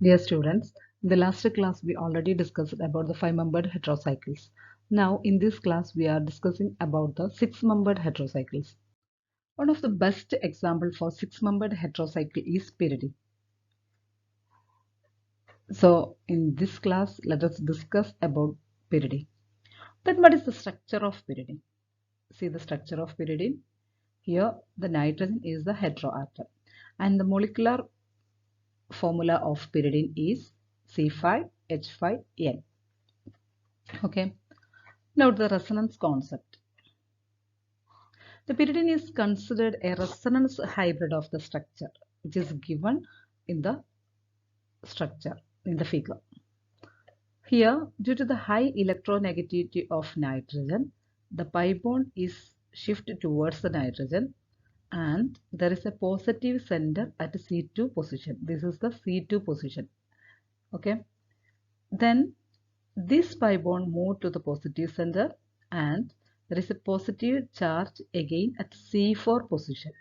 Dear students, in the last class we already discussed about the 5-membered heterocycles. Now in this class we are discussing about the 6-membered heterocycles. One of the best example for 6-membered heterocycle is pyridine. So in this class let us discuss about pyridine. Then what is the structure of pyridine? See the structure of pyridine. Here the nitrogen is the heteroatom and the molecular formula of pyridine is C5H5N. Okay. Now the resonance concept. The pyridine is considered a resonance hybrid of the structure, which is given in the structure in the figure. Here, due to the high electronegativity of nitrogen, the pi bond is shifted towards the nitrogen and there is a positive center at C2 position. This is the C2 position. Okay. Then this pi bond moved to the positive center and there is a positive charge again at C4 position.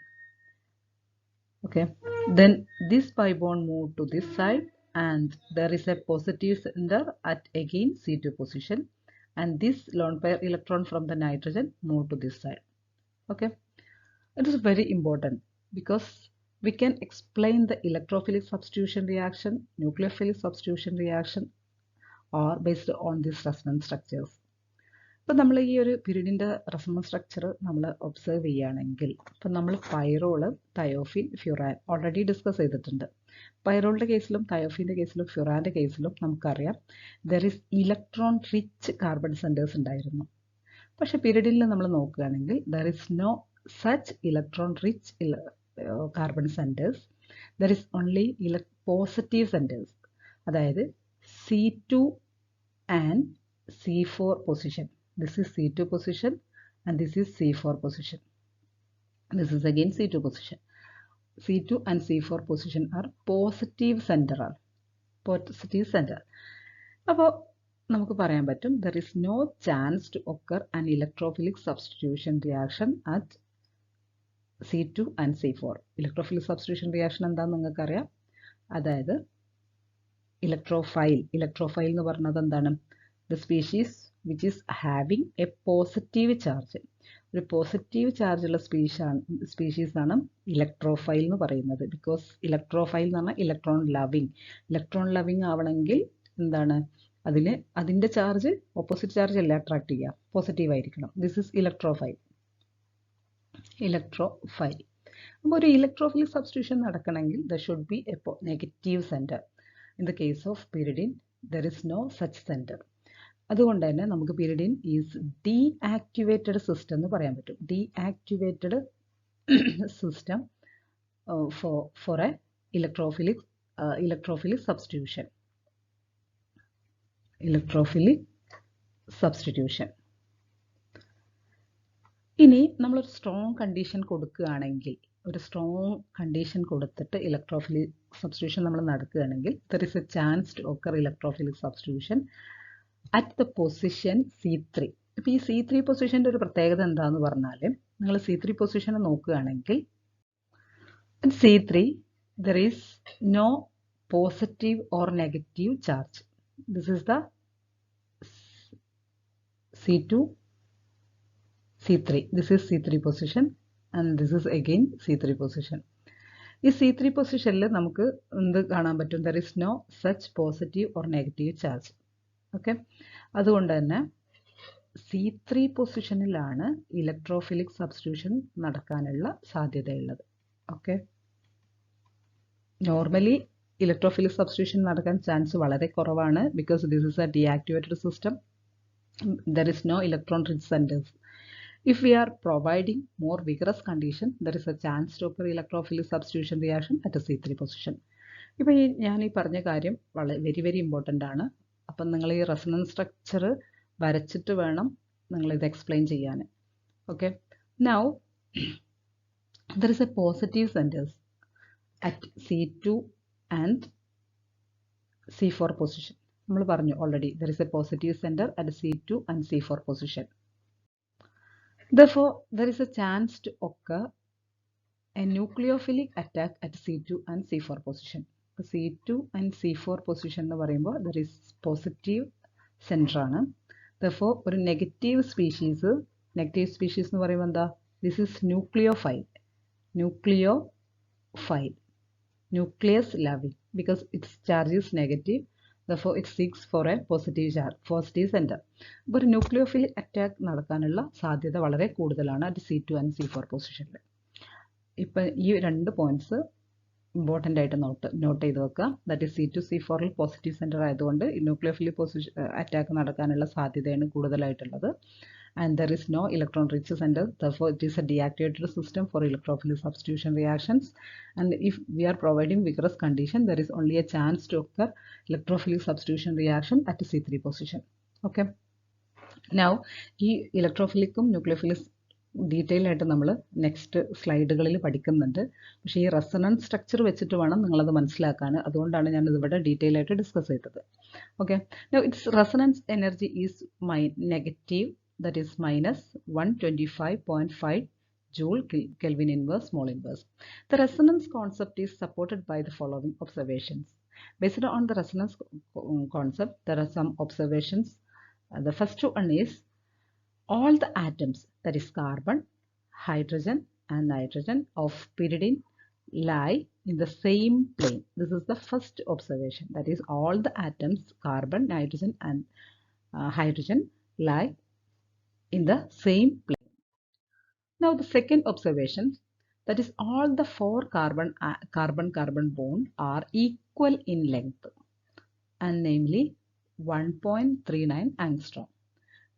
Okay, then this pi bond moved to this side and there is a positive center at again C2 position and this lone pair electron from the nitrogen moved to this side. Okay, it is very important because we can explain the electrophilic substitution reaction, nucleophilic substitution reaction or based on these resonance structures. ഇപ്പം നമ്മൾ ഈ ഒരു പിരീഡിൻ്റെ resonance structure നമ്മൾ observe ചെയ്യുകയാണെങ്കിൽ ഇപ്പം നമ്മൾ pyrrole thiophene furan already discuss ചെയ്തിട്ടുണ്ട്. പൈറോളിൻ്റെ കേസിലും തയോഫിൻ്റെ കേസിലും ഫ്യൂറാൻ്റെ കേസിലും നമുക്കറിയാം there is electron rich carbon centres ഉണ്ടായിരുന്നു. പക്ഷെ പിരീഡിൽ നമ്മൾ നോക്കുകയാണെങ്കിൽ there is no such electron rich carbon centres. There is only positive centres, അതായത് C2 and C4 position. This is C2 position and this is C4 position. This is again C2 position. C2 and C4 position are positive center. Positive center. അപ്പോൾ നമുക്ക് പറയാൻ പറ്റും there is no chance to occur an electrophilic substitution reaction at C2 and C4. Electrophilic substitution reaction എന്താണെന്ന് നിങ്ങൾക്കറിയാം. അതായത് electrophile എന്ന് പറഞ്ഞത് എന്താണ്? The species which is having a positive charge. ഒരു പോസിറ്റീവ് ചാർജുള്ള സ്പീഷീസ് ആണ് ഇലക്ട്രോഫൈൽ എന്ന് പറയുന്നത്. ബിക്കോസ് ഇലക്ട്രോഫൈൽ എന്ന് പറഞ്ഞാൽ ഇലക്ട്രോൺ ലവിങ് ആവണമെങ്കിൽ എന്താണ് അതിൻ്റെ ചാർജ് ഓപ്പോസിറ്റ് ചാർജ് അല്ല അട്രാക്ട് ചെയ്യുക, പോസിറ്റീവ് ആയിരിക്കണം. This is electrophile. അപ്പോൾ ഒരു ഇലക്ട്രോഫിലിക് സബ്സ്റ്റിറ്റ്യൂഷൻ നടക്കണമെങ്കിൽ there should be A negative centre. In the case of pyridine, there is no such center. അതുകൊണ്ട് തന്നെ നമുക്ക് pyridine ഈസ് ഡീആക്ടിവേറ്റഡ് സിസ്റ്റം എന്ന് പറയാൻ പറ്റും. Deactivated system for a electrophilic substitution. ഇനി നമ്മളൊരു സ്ട്രോങ് കണ്ടീഷൻ കൊടുക്കുകയാണെങ്കിൽ, ഒരു സ്ട്രോങ് കണ്ടീഷൻ കൊടുത്തിട്ട് ഇലക്ട്രോഫിലിക് സബ്സ്റ്റിറ്റ്യൂഷൻ നമ്മൾ നടക്കുകയാണെങ്കിൽ there is a chance to occur electrophilic substitution at the position C3. ഇപ്പോൾ ഈ C3 പൊസിഷൻ്റെ ഒരു പ്രത്യേകത എന്താണെന്ന് പറഞ്ഞാൽ, നിങ്ങൾ C3 പൊസിഷൻ നോക്കുകയാണെങ്കിൽ C3 there is no positive or negative charge. This is the C3. This is C3 position and this is again C3 position. ഈ C3 പൊസിഷനിൽ നമുക്ക് എന്ത് കാണാൻ പറ്റും? There is no such positive or negative charge. Okay, അതുകൊണ്ട് തന്നെ C3 പൊസിഷനിലാണ് electrophilic substitution നടക്കാനുള്ള സാധ്യതയുള്ളത്. ഓക്കെ, നോർമലി ഇലക്ട്രോഫിലിക് സബ്സ്റ്റിറ്റ്യൂഷൻ നടക്കാൻ ചാൻസ് വളരെ കുറവാണ്. Because this is a deactivated system. There is no electron rich centres. If we are providing more vigorous condition, there is a chance to occur electrophilic substitution reaction at a C3 position. ഇപ്പോൾ ഞാൻ ഈ പറഞ്ഞ കാര്യം very important ആണ്. അപ്പം നിങ്ങൾ ഈ resonance structure വരച്ചിട്ട് വേണം നിങ്ങളിത് എക്സ്പ്ലെയിൻ ചെയ്യാൻ. Okay, now there is A positive centres at C2 and C4 position. നമ്മൾ പറഞ്ഞു already there is A positive centre at C2 and C4 position. Therefore, there is a chance to occur a nucleophilic attack at C2 and C4 position. C2 and C4 position എന്ന് പറയുമ്പോൾ there is positive center ആണ്. Therefore ഒരു negative species എന്ന് പറയുമ്പോൾ എന്താ? This is nucleophile. Nucleus loving, because its charge is negative. Therefore it seeks for a positive center. അപ്പോൾ ഒരു nucleophile attack നടക്കാനുള്ള സാധ്യത വളരെ കൂടുതലാണ് at C2 and C4 പൊസിഷനിൽ. ഇപ്പം ഈ രണ്ട് പോയിന്റ്സ് ഇമ്പോർട്ടൻ്റ് ആയിട്ട് നോട്ട് ചെയ്ത് വെക്കുക. ദാറ്റ് ഈസ് C2 C4ൽ പോസിറ്റീവ് സെൻറ്റർ ആയതുകൊണ്ട് ന്യൂക്ലിയോഫിലി അറ്റാക്ക് നടക്കാനുള്ള സാധ്യതയാണ് കൂടുതലായിട്ടുള്ളത്. And there is no electron rich center, therefore it is a deactivated system for electrophilic substitution reactions. And if we are providing vigorous condition, there is only a chance to occur electrophilic substitution reaction at C3 position. Okay, now ഈ ഇലക്ട്രോഫിലിക്കും nucleophilic detail ആയിട്ട് നമ്മൾ next സ്ലൈഡുകളിൽ പഠിക്കുന്നുണ്ട്. പക്ഷേ ഈ resonance structure വെച്ചിട്ട് വേണം നിങ്ങളത് മനസ്സിലാക്കാൻ. അതുകൊണ്ടാണ് ഞാൻ ഇതിവിടെ ഡീറ്റെയിൽ ആയിട്ട് ഡിസ്കസ് ചെയ്തത്. Okay, now it's resonance energy is negative, that is minus 125.5 joule Kelvin inverse mole inverse. The resonance concept is supported by the following observations. Based on the resonance concept, there are some observations. The first one is all the atoms, that is carbon, hydrogen and nitrogen of pyridine, lie in the same plane. This is the first observation. That is all the atoms, carbon, nitrogen and hydrogen lie in the same plane. Now the second observation, that is all the four carbon bond are equal in length, and namely 1.39 angstrom.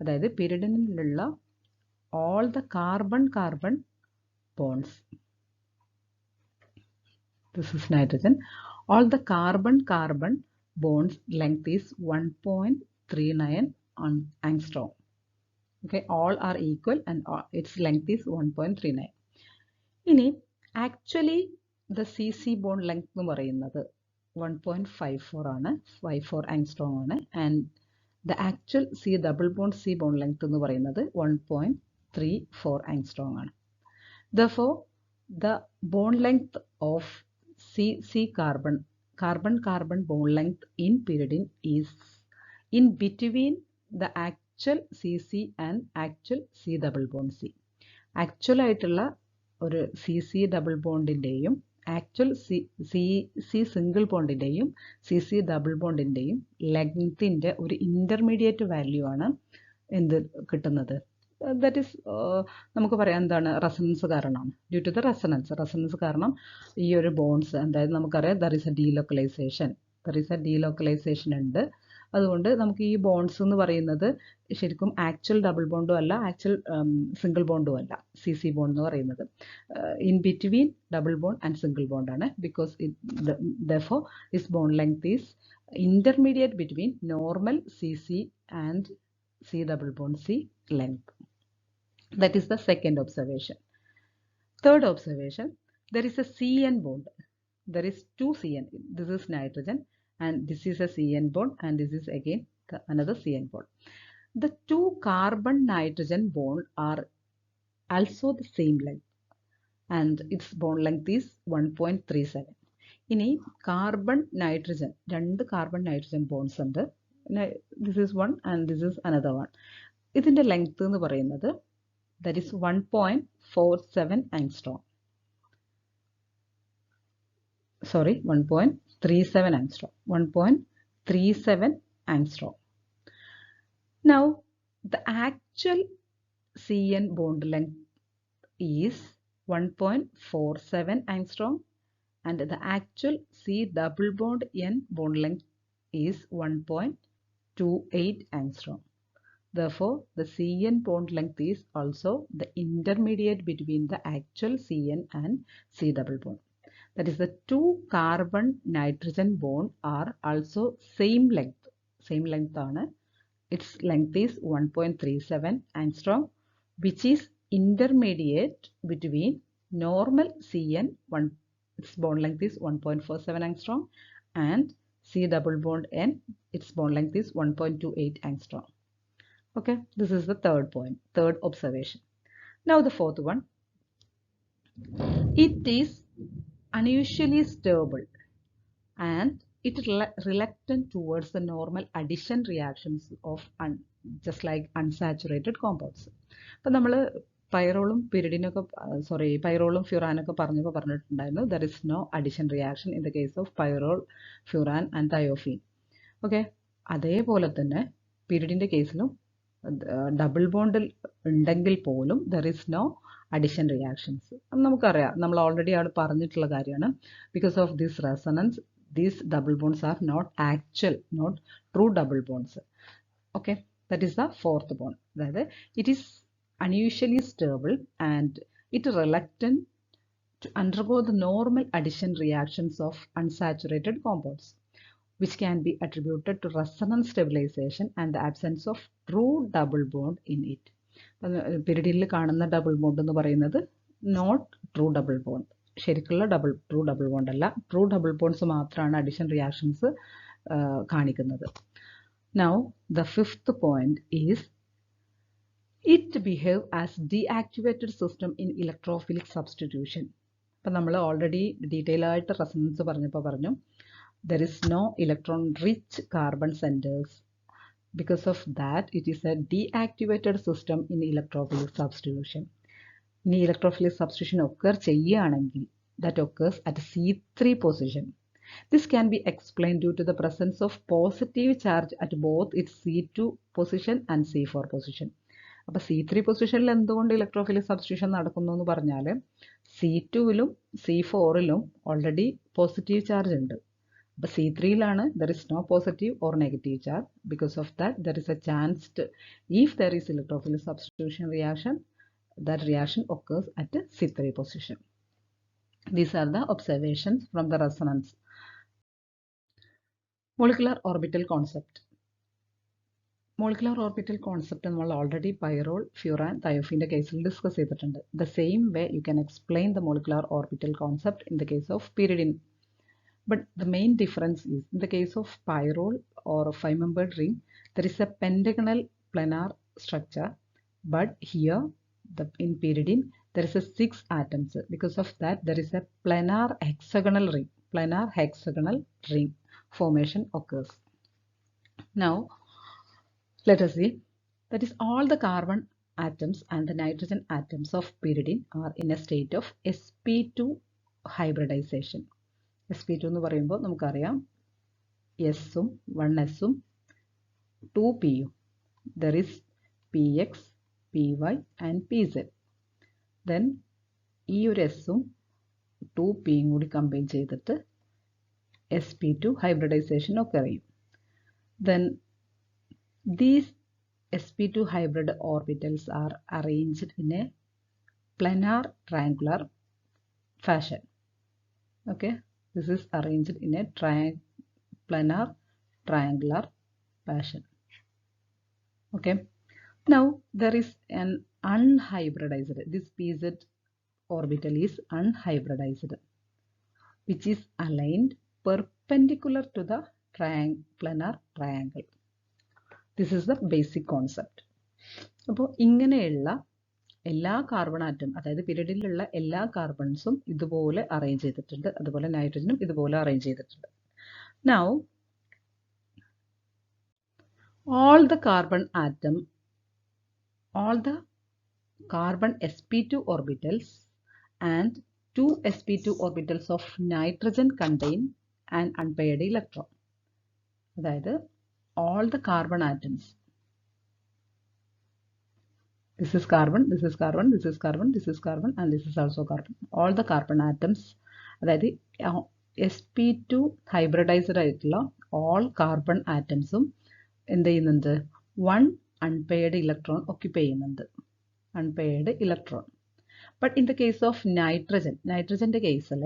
അതായത് pyridiniലുള്ള all the carbon bonds, this is nitrogen, all the carbon bonds length is 1.39 angstrom. Okay, all are equal and its length is 1.39. ഇനി actually the CC bond length എന്ന് പറയുന്നത് 1.54 ആണ്, 54 angstrom ആണ്. And the actual C double bond C bond length എന്ന് പറയുന്നത് 1.34 angstrom ആണ്. Therefore the bond length of C carbon bond length in pyridine is in between the actual CC and actual C double bond C. Actual ആയിട്ടുള്ള ഒരു CC double ബോണ്ടിൻ്റെയും actual C single ബോണ്ടിൻ്റെയും CC double ബോണ്ടിൻ്റെയും ലെങ്തിൻ്റെ ഒരു intermediate value ആണ് എന്ത് കിട്ടുന്നത്. ദാറ്റ് ഈസ് നമുക്ക് പറയാം എന്താണ്, റെസണൻസ് കാരണമാണ്. ഡ്യൂ ടു ദ റെസണൻസ് കാരണം ഈ ഒരു ബോൺസ്, അതായത് നമുക്കറിയാം ദർ ഈസ് എ ഡീലോക്കലൈസേഷൻ ഉണ്ട്. അതുകൊണ്ട് നമുക്ക് ഈ ബോൺസ് എന്ന് പറയുന്നത് ശരിക്കും ആക്ച്വൽ ഡബിൾ ബോണ്ടും അല്ല, ആക്ച്വൽ സിംഗിൾ ബോണ്ടും അല്ല. CC ബോണ്ട് എന്ന് പറയുന്നത് in between double bond and single ബോണ്ടാണ്. Because therefore this bond length is intermediate between normal CC and C double bond C length. That is the second observation. Third observation, there is a CN bond. There is two CN. This is nitrogen and this is a CN bond, and this is again another CN bond. The two carbon nitrogen bond are also the same length, and its bond length is 1.37. ഇനി carbon nitrogen, രണ്ട് carbon nitrogen bones ഉണ്ട്. This is one and this is another one. ഇതിൻ്റെ length എന്ന് പറയുന്നത് that is 1.47 angstrom. Sorry, 1.37 angstrom. 1.37 angstrom. Now the actual CN bond length is 1.47 angstrom and the actual C double bond N bond length is 1.28 angstrom. Therefore, the CN bond length is also the intermediate between the actual CN and C double bond. That is, the two carbon nitrogen bond are also same length. Same length ആണ്. Its length is 1.37 angstrom, which is intermediate between normal CN, its bond length is 1.47 angstrom, and C double bond N, its bond length is 1.28 angstrom. Okay, this is the third point, third observation. Now the fourth one, it is unusually stable and it reluctant towards the normal addition reactions of just like unsaturated compounds. അപ്പോൾ നമ്മൾ പൈറോളും പിരിഡിനൊക്കെ പൈറോളും ഫ്യൂറാനൊക്കെ പറഞ്ഞിട്ടുണ്ടായിരുന്നു there is no addition reaction in the case of pyrrole, furan and thiophene. Okay, അതേപോലെ തന്നെ പിരിഡിൻ്റെ കേസിലും double ബോണ്ടിൽ ഉണ്ടെങ്കിൽ പോലും there is no addition reactions. നമുക്കറിയാം, നമ്മൾ ഓൾറെഡി അവിടെ പറഞ്ഞിട്ടുള്ള കാര്യമാണ്. Because of this resonance, these double bonds are not actual, not true double bonds. Okay, that is the fourth bond. അതായത് it is unusually stable and it reluctant to undergo the normal addition reactions of unsaturated compounds, which can be attributed to resonance stabilization and the absence of true double bond in it. പിരിഡിനിൽ കാണുന്ന double bond എന്ന് പറയുന്നത് not true double bond, ശരിക്കുള്ള true double bond അല്ല. True double bonds മാത്രമാണ് addition reactions കാണിക്കുന്നത്. Now the fifth point is it behave as deactivated system in electrophilic substitution. അപ്പം നമ്മൾ already detail ആയിട്ട് റെസൊണൻസ് പറഞ്ഞു there is no electron rich carbon centers. Because of that, it is a deactivated system in electrophilic substitution. In electrophilic substitution occur cheyanengil, that occurs at C3 position. This can be explained due to the presence of positive charge at both its C2 position and C4 position. അപ്പോൾ C3 പൊസിഷനിൽ എന്തുകൊണ്ട് electrophilic substitution നടക്കുന്നു എന്ന് പറഞ്ഞാൽ C2ലും C4ലും already positive charge ഉണ്ട്. But C3 there is no positive or negative charge. Because of that, there is a chance if there is electrophilic substitution reaction, that reaction occurs at C3 position. These are the observations from the resonance. Molecular orbital concept. Molecular orbital concept നമ്മൾ already pyrrole, furan, thiophene കേസിൽ discuss ചെയ്തിട്ടുണ്ട്. The same way you can explain the molecular orbital concept in the case of pyridine. But the main difference is, in the case of pyrrole or a 5-membered ring, there is a pentagonal planar structure. But here, in pyridine, there is a 6 atoms. Because of that, there is a planar hexagonal ring. Planar hexagonal ring formation occurs. Now, let us see. That is, all the carbon atoms and the nitrogen atoms of pyridine are in a state of sp2 hybridization. sp2 എന്ന് പറയുമ്പോൾ നമുക്കറിയാം എസും 1sഉം 2pയും. there is px, py and pz. then ഈ ഒരു എസും 2pയും കൂടി combine ചെയ്തിട്ട് sp2 hybridization ഒക്കെ അറിയും. then these sp2 hybrid orbitals are arranged in a planar triangular fashion. Okay, this is arranged in a planar triangular fashion. Okay, now there is an unhybridized, this pz orbital is unhybridized, which is aligned perpendicular to the planar triangle. This is the basic concept. അപ്പോൾ ഇങ്ങനെയുള്ള എല്ലാ carbon atom, അതായത് പിരിഡിലുള്ള എല്ലാ കാർബൺസും ഇതുപോലെ arrange ചെയ്തിട്ടുണ്ട്. അതുപോലെ നൈട്രജനും ഇതുപോലെ arrange ചെയ്തിട്ടുണ്ട്. Now, all the carbon sp2 orbitals and 2 sp2 orbitals of nitrogen contain an unpaired electron. അതായത് all the carbon atoms, this is carbon, this is carbon, this is carbon, this is carbon and this is also carbon. All the carbon atoms, അതായത് sp2 hybridized ആയിട്ടുള്ള all carbon atomsഉം എന്ത് ചെയ്യുന്നുണ്ട്? 1 unpaired electron occupy ചെയ്യുന്നുണ്ട്. Unpaired electron. But in the case of nitrogen, nitrogenന്റെ കേസിൽ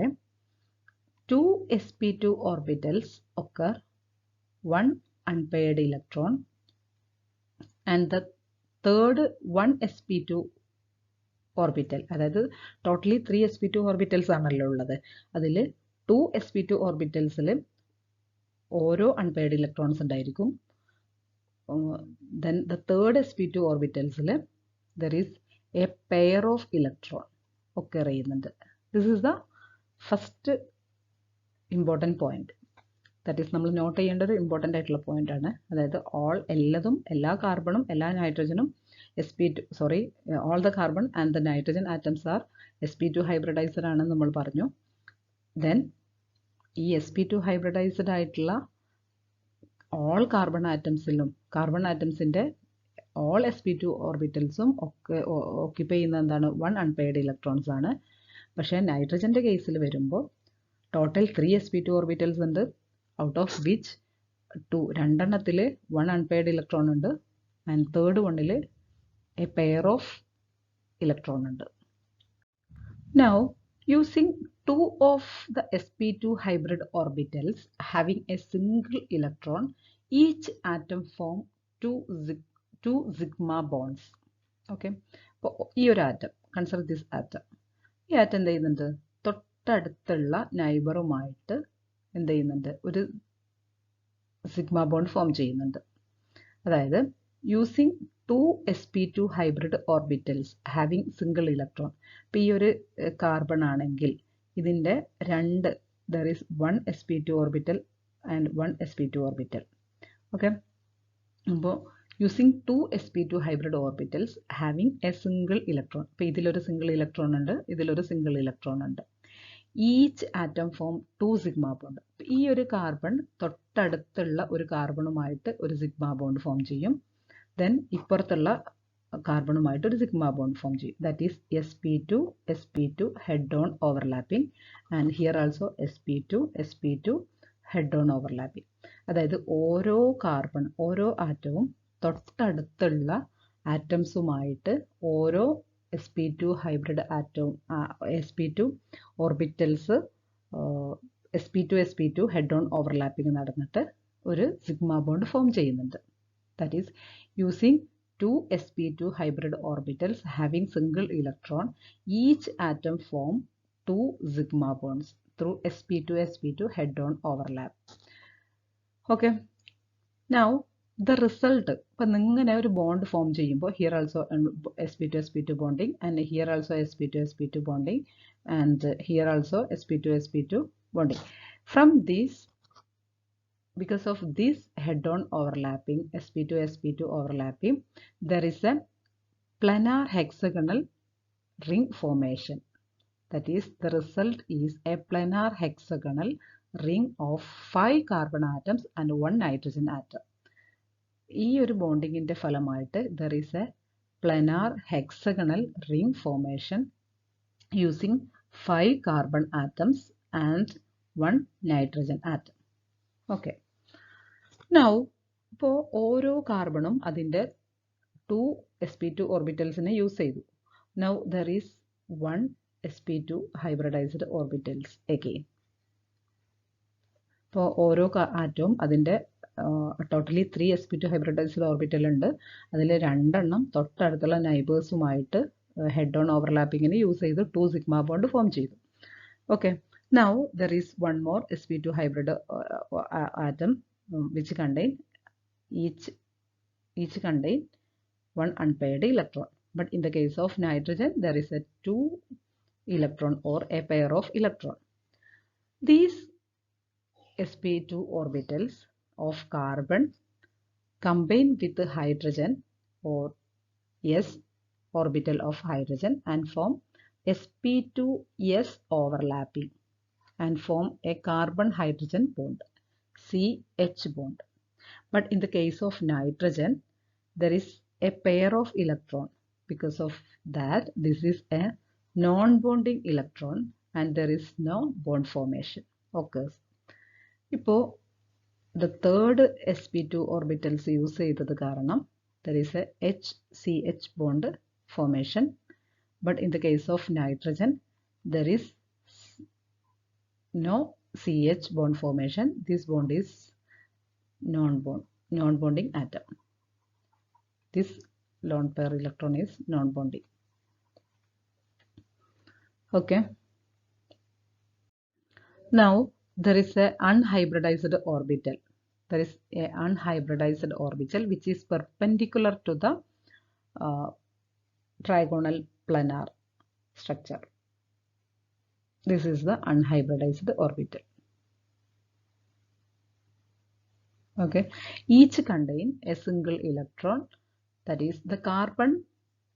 2 sp2 orbitals occur, 1 unpaired electron, and the third 1 sp2 orbital, അതായത് totally 3 sp2 orbitals ആണല്ലോ ഉള്ളത്. അതിൽ 2 sp2 orbitalsൽ ഓരോ അൺപെയർഡ് ഇലക്ട്രോൺസ് ഉണ്ടായിരിക്കും. then the third sp2 orbitalsൽ there is a pair of electron occur ചെയ്യുന്നുണ്ട്. This is the first important point. That is നമ്മൾ not ചെയ്യേണ്ട ഒരു ഇമ്പോർട്ടൻ്റ് ആയിട്ടുള്ള പോയിന്റ് ആണ്. അതായത് എല്ലാ കാർബണും എല്ലാ നൈട്രജനും all the carbon and the nitrogen atoms are sp2 hybridized ആണെന്ന് നമ്മൾ പറഞ്ഞു. Then ഈ sp2 hybridized ആയിട്ടുള്ള all carbon atomsന്റെ all sp2 orbitals ഒക്കെ occupy ചെയ്യുന്ന എന്താണ് 1 unpaired electrons ആണ്. പക്ഷേ നൈട്രജന്റെ കേസിൽ വരുമ്പോൾ ടോട്ടൽ 3 sp2 orbitals ഉണ്ട്. Out of which രണ്ടെണ്ണത്തിൽ 1 unpaired electron ഉണ്ട് and third ഒന്നിൽ a pair of electron ഉണ്ട്. Now using 2 of the sp2 hybrid orbitals having a single electron, each atom form two sigma bonds. Okay, അപ്പോൾ ഈ ഒരു atom, consider this atom, ഈ atom എന്ത് ചെയ്യുന്നുണ്ട്, തൊട്ടടുത്തുള്ള നൈബറുമായിട്ട് എന്ത് ചെയ്യുന്നുണ്ട്, ഒരു സിഗ്മ ബോണ്ട് ഫോം ചെയ്യുന്നുണ്ട്. അതായത് using 2 sp2 hybrid orbitals having single electron. ഇപ്പോൾ ഈ ഒരു കാർബൺ ആണെങ്കിൽ ഇതിൻ്റെ there is 1 sp2 orbital and 1 sp2 orbital. Okay, അപ്പോൾ using 2 sp2 hybrid orbitals having a single electron. ഇപ്പോൾ ഇതിലൊരു സിംഗിൾ ഇലക്ട്രോൺ ഉണ്ട്, ഇതിലൊരു സിംഗിൾ ഇലക്ട്രോൺ ഉണ്ട്. Each atom form 2 sigma bond. ഈ ഒരു കാർബൺ തൊട്ടടുത്തുള്ള ഒരു കാർബണുമായിട്ട് ഒരു സിഗ്മ ബോണ്ട് ഫോം ചെയ്യും. ദെൻ ഇപ്പുറത്തുള്ള കാർബണുമായിട്ട് ഒരു സിഗ്മ ബോണ്ട് ഫോം ചെയ്യും. That is sp2 head on overlapping and here also sp2 head on overlapping. അതായത് ഓരോ ആറ്റവും തൊട്ടടുത്തുള്ള ആറ്റംസുമായിട്ട് ഓരോ sp2 ഹൈബ്രിഡ് ആറ്റവും sp2 orbitals sp2 head on overlapping നടന്നിട്ട് ഒരു സിഗ്മ ബോണ്ട് ഫോം ചെയ്യുന്നുണ്ട്. That is using 2 sp2 hybrid orbitals having single electron, each atom form 2 sigma bonds through sp2 head-on overlap. Okay, now the result, ഇപ്പം ഇങ്ങനെ ഒരു bond form ചെയ്യുമ്പോൾ here also sp2 bonding and here also sp2 bonding and here also sp2 bonding. From this, because of this head-on overlapping, sp2 overlapping, there is a planar hexagonal ring formation. That is, the result is a planar hexagonal ring of 5 carbon atoms and 1 nitrogen atom. ഈ ഒരു ബോണ്ടിങ്ങിന്റെ ഫലമായിട്ട് there is a planar hexagonal ring formation using 5 carbon atoms and 1 nitrogen atom. Okay. Now, ഇപ്പോൾ ഓരോ കാർബണും അതിൻ്റെ 2 sp2 ഓർബിറ്റൽസിനെ use ചെയ്തു. Now there is 1 sp2 hybridized orbitals again. ഇപ്പോൾ ഓരോ ആറ്റവും അതിൻ്റെ ടോട്ടലി 3 sp2 hybridized ഓർബിറ്റൽ ഉണ്ട്. അതിൽ 2 എണ്ണം തൊട്ടടുത്തുള്ള നൈബേഴ്സുമായിട്ട് ഹെഡ് ഓൺ ഓവർലാപ്പിങ്ങിന് യൂസ് ചെയ്ത് 2 സിഗ്മ ബോണ്ട് ഫോം ചെയ്തു. Okay, now there is one more sp2 hybrid atom which contain each contain 1 unpaired electron. But in the case of nitrogen, there is a 2 electron or a pair of electron. These sp2 orbitals of carbon combine with the hydrogen or s orbital of hydrogen and form sp2s overlapping and form a carbon hydrogen bond, CH bond. But in the case of nitrogen, there is a pair of electron. Because of that, this is a non-bonding electron and there is no bond formation occurs. ഇപ്പോൾ the third sp2 orbitals use ചെയ്തത് കാരണം there is a HCH bond formation. But in the case of nitrogen, there is no CH bond formation. This bond is non-bonding atom. This lone pair electron is non-bonding. Okay. Now there is a unhybridized orbital. There is a unhybridized orbital which is perpendicular to the trigonal planar structure. This is the unhybridized orbital. Okay, each contain a single electron, that is the carbon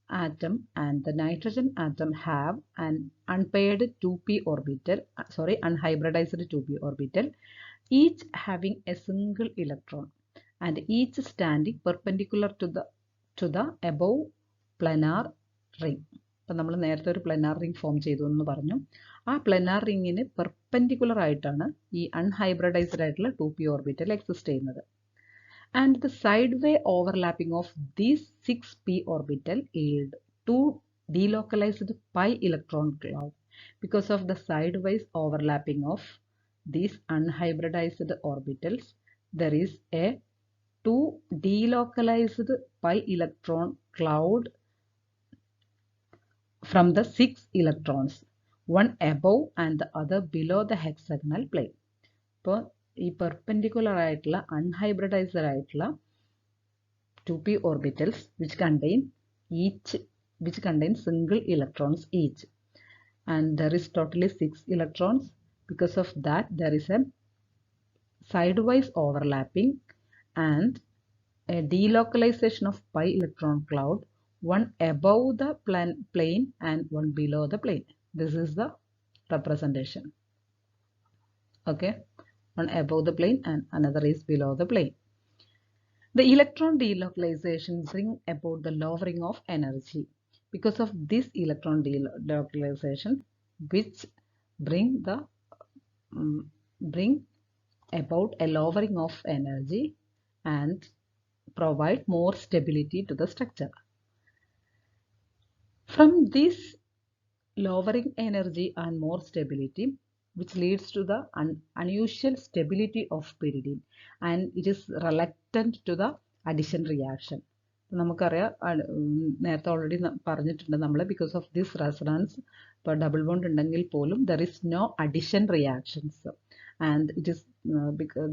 atom and the nitrogen atom have an unpaired 2p orbital, unhybridized 2p orbital, each having a single electron and each standing perpendicular to the above planar ring. അപ്പം നമ്മൾ നേരത്തെ ഒരു planar ring form ചെയ്തു എന്ന് പറഞ്ഞു. ആ planar റിങ്ങിന് perpendicular ആയിട്ടാണ് ഈ അൺഹൈബ്രിഡൈസ്ഡ് ആയിട്ടുള്ള 2p ഓർബിറ്റൽ എക്സിസ്റ്റ് ചെയ്യുന്നത്. And the sideway overlapping of these 6p orbital yield two delocalized pi electron cloud. Because of the sideways overlapping of these unhybridized orbitals, there is a two delocalized pi electron cloud from the 6 electrons, one above and the other below the hexagonal plane. ഇപ്പോൾ ഈ perpendicular ആയിട്ടുള്ള unhybridised ആയിട്ടുള്ള 2p orbitals which contain single electrons each, and there is totally 6 electrons. Because of that, there is a sidewise overlapping and a delocalization of pi electron cloud, one above the plane and one below the plane. This is the representation. Okay, one above the plane and another is below the plane. The electron delocalization bring about the lowering of energy. Because of this electron delocalization, which bring about a lowering of energy and provide more stability to the structure. From this lowering energy and more stability, which leads to the unusual stability of pyridine, and it is reluctant to the addition reaction. നമുക്കറിയാം, നേരത്തെ already പറഞ്ഞിട്ടുണ്ട് നമ്മൾ, because of this resonance, ഇപ്പോൾ double bond ഉണ്ടെങ്കിൽ പോലും there is no addition reactions, and it is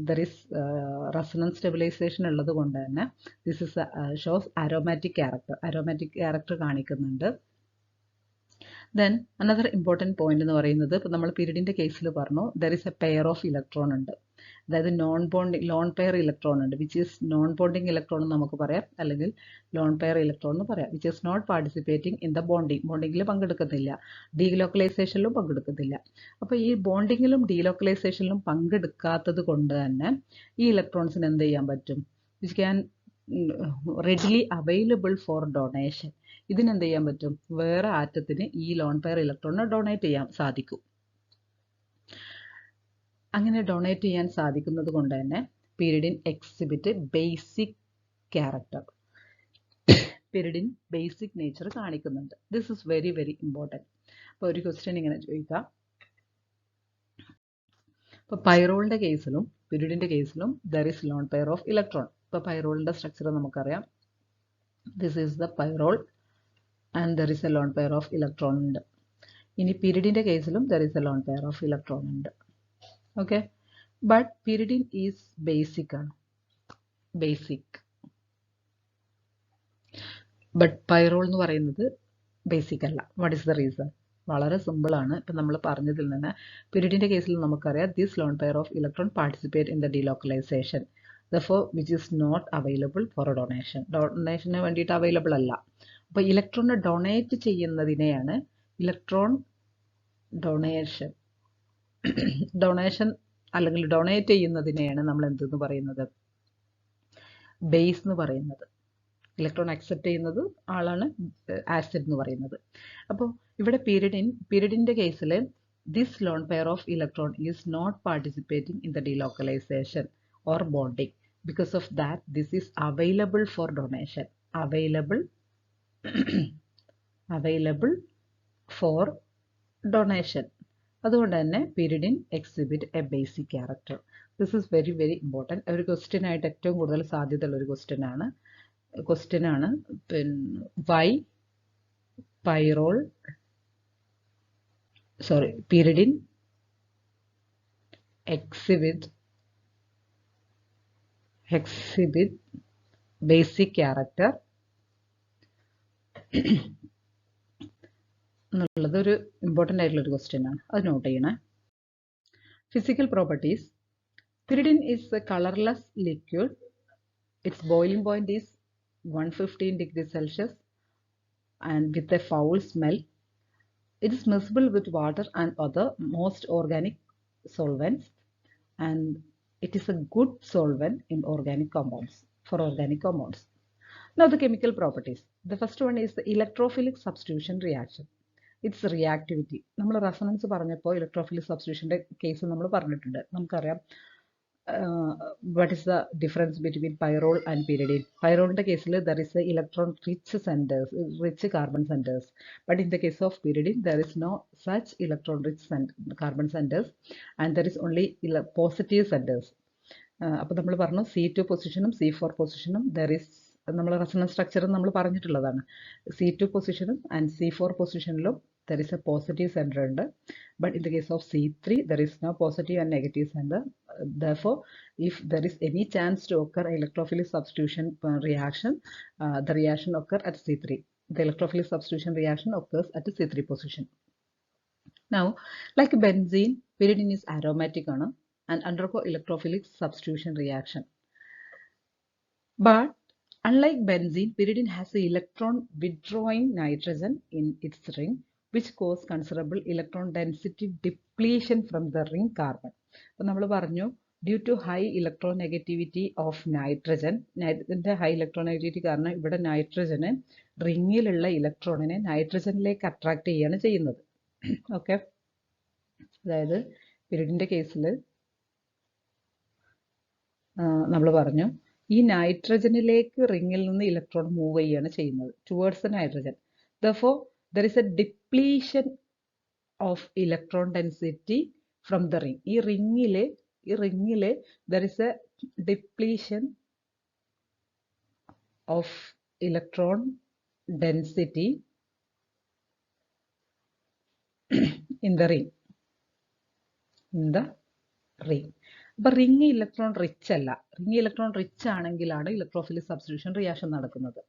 there is resonance stabilization ഉള്ളത് കൊണ്ട് തന്നെ this is shows aromatic character കാണിക്കുന്നുണ്ട്. Then another important point എന്ന് പറയുന്നത്, ഇപ്പോൾ നമ്മൾ പിരിഡിൻ്റെ കേസിൽ പറഞ്ഞു, there is a pair of electron ഉണ്ട്, അതായത് ലോൺ പെയർ ഇലക്ട്രോൺ ഉണ്ട്, which is non bonding electron എന്ന് നമുക്ക് പറയാം, അല്ലെങ്കിൽ ലോൺ പെയർ ഇലക്ട്രോൺ എന്ന് പറയാം, which is not participating in the ബോണ്ടിങ്ങിൽ പങ്കെടുക്കുന്നില്ല, ഡീലോക്കലൈസേഷനിലും പങ്കെടുക്കുന്നില്ല. അപ്പോൾ ഈ ബോണ്ടിങ്ങിലും ഡീലോക്കലൈസേഷനിലും പങ്കെടുക്കാത്തത് കൊണ്ട് തന്നെ ഈ ഇലക്ട്രോൺസിന് എന്ത് ചെയ്യാൻ പറ്റും, which can readily available for donation. ഇതിനെന്ത് ചെയ്യാൻ പറ്റും, വേറെ ആറ്റത്തിന് ഈ ലോൺ പെയർ ഇലക്ട്രോണിനെ ഡൊണേറ്റ് ചെയ്യാൻ സാധിക്കും. അങ്ങനെ ഡൊണേറ്റ് ചെയ്യാൻ സാധിക്കുന്നത് കൊണ്ട് തന്നെ pyridine exhibit basic character, pyridine basic nature കാണിക്കുന്നുണ്ട്. This is very very important. അപ്പോൾ ഒരു ക്വസ്റ്റ്യൻ ഇങ്ങനെ ചോദിക്കാം, ഇപ്പോൾ പൈറോളിൻ്റെ കേസിലും pyridine കേസിലും there is loan pair of electron. ഇപ്പോൾ പൈറോളിൻ്റെ സ്ട്രക്ചർ നമുക്കറിയാം, this is the pyrrole and there is a lone pair of electron ഉണ്ട്. ഇനി pyridine കേസിലും there is a lone pair of electron ഉണ്ട്. Okay, but pyridine is basic ആണ്, basic. But pyrrole എന്ന് പറയുന്നത് basic അല്ല. What is the reason? വളരെ simple ആണ്. ഇപ്പം നമ്മൾ പറഞ്ഞതിൽ നിന്ന് pyridine കേസിൽ നമുക്കറിയാം, this lone pair of electron participate in the delocalisation, therefore which is not available for a donation. ഡൊണേഷന് വേണ്ടിയിട്ട് അവൈലബിൾ അല്ല. അപ്പോൾ ഇലക്ട്രോണിനെ ഡൊണേറ്റ് ചെയ്യുന്നതിനെയാണ് ഇലക്ട്രോൺ ഡൊണേഷൻ അല്ലെങ്കിൽ ഡൊണേറ്റ് ചെയ്യുന്നതിനെയാണ് നമ്മൾ എന്തെന്ന് പറയുന്നത്, ബേസ് എന്ന് പറയുന്നത്. ഇലക്ട്രോൺ അക്സെപ്റ്റ് ചെയ്യുന്നത് ആളാണ് ആസിഡ് എന്ന് പറയുന്നത്. അപ്പോൾ ഇവിടെ pyridine കേസിൽ this lone pair of electron is not participating in the delocalization or bonding. Because of that, this is available for donation, available for donation. അതുകൊണ്ട് തന്നെ pyridine exhibit a basic character. This is very very important. ഒരു question ആയിട്ട് ഏറ്റവും കൂടുതൽ സാധ്യതയുള്ള ഒരു question ആണ് why pyridine exhibit basic character എന്നുള്ളത് ഒരു ഇമ്പോർട്ടൻ്റ് ആയിട്ടുള്ള ഒരു ക്വസ്റ്റ്യൻ ആണ്. അത് നോട്ട് ചെയ്യണേ. Physical properties. Pyridine is a colorless liquid. Its boiling point is 115 degrees Celsius and with a foul smell. It is miscible with water and other most organic solvents, and it is a good solvent in organic compounds for organic compounds. Now the chemical properties. The first one is the electrophilic substitution reaction. Its reactivity. നമ്മൾ resonance പറഞ്ഞപ്പോൾ electrophilic സബ്സ്റ്റിറ്റ്യൂഷൻ്റെ case നമ്മൾ പറഞ്ഞിട്ടുണ്ട്. നമുക്കറിയാം what is the difference between pyrrole and pyridine. Pyrroleന്റെ കേസിൽ there is a electron rich centers, rich carbon centers, but in the case of pyridine there is no such electron rich carbon centers and there is only positive centers. അപ്പോൾ നമ്മൾ പറഞ്ഞു C2 പൊസിഷനും C4 പൊസിഷനും there is നമ്മൾ resonance structure നമ്മൾ പറഞ്ഞിട്ടുള്ളതാണ്. C2 പൊസിഷനും and C4 പൊസിഷനിലും there is a positive center ഉണ്ട്. But in the case of C3 there is no positive and negative center. Therefore, if there is any chance to occur electrophilic substitution reaction, the reaction occur at C3. The electrophilic substitution reaction occurs at the C3 position. Now, like benzene, pyridine is aromatic and undergo electrophilic substitution reaction. But unlike benzene, pyridine has an electron withdrawing nitrogen in its ring, which cause considerable electron density depletion from the ring carbon. അപ്പോൾ നമ്മൾ പറഞ്ഞു due to high electronegativity of nitrogen, ഇതിൻ്റെ high electronegativity കാരണം ഇവിടെ നൈട്രജന് റിങ്ങിലുള്ള ഇലക്ട്രോണിനെ നൈട്രജനിലേക്ക് attract ചെയ്യുകയാണ് ചെയ്യുന്നത്. Okay, അതായത് pyridine കേസിൽ നമ്മൾ പറഞ്ഞു ഈ നൈട്രജനിലേക്ക് റിങ്ങിൽ നിന്ന് ഇലക്ട്രോൺ മൂവ് ചെയ്യുകയാണ് ചെയ്യുന്നത് towards the nitrogen. Therefore, there is a depletion of electron density from the ring. ഈ റിങ്ങിലെ there is a depletion of electron density in the ring. അപ്പോൾ റിങ് ഇലക്ട്രോൺ റിച്ച് അല്ല. റിങ് ഇലക്ട്രോൺ റിച്ച് ആണെങ്കിലാണ് electrophilic substitution reaction നടക്കുന്നത്.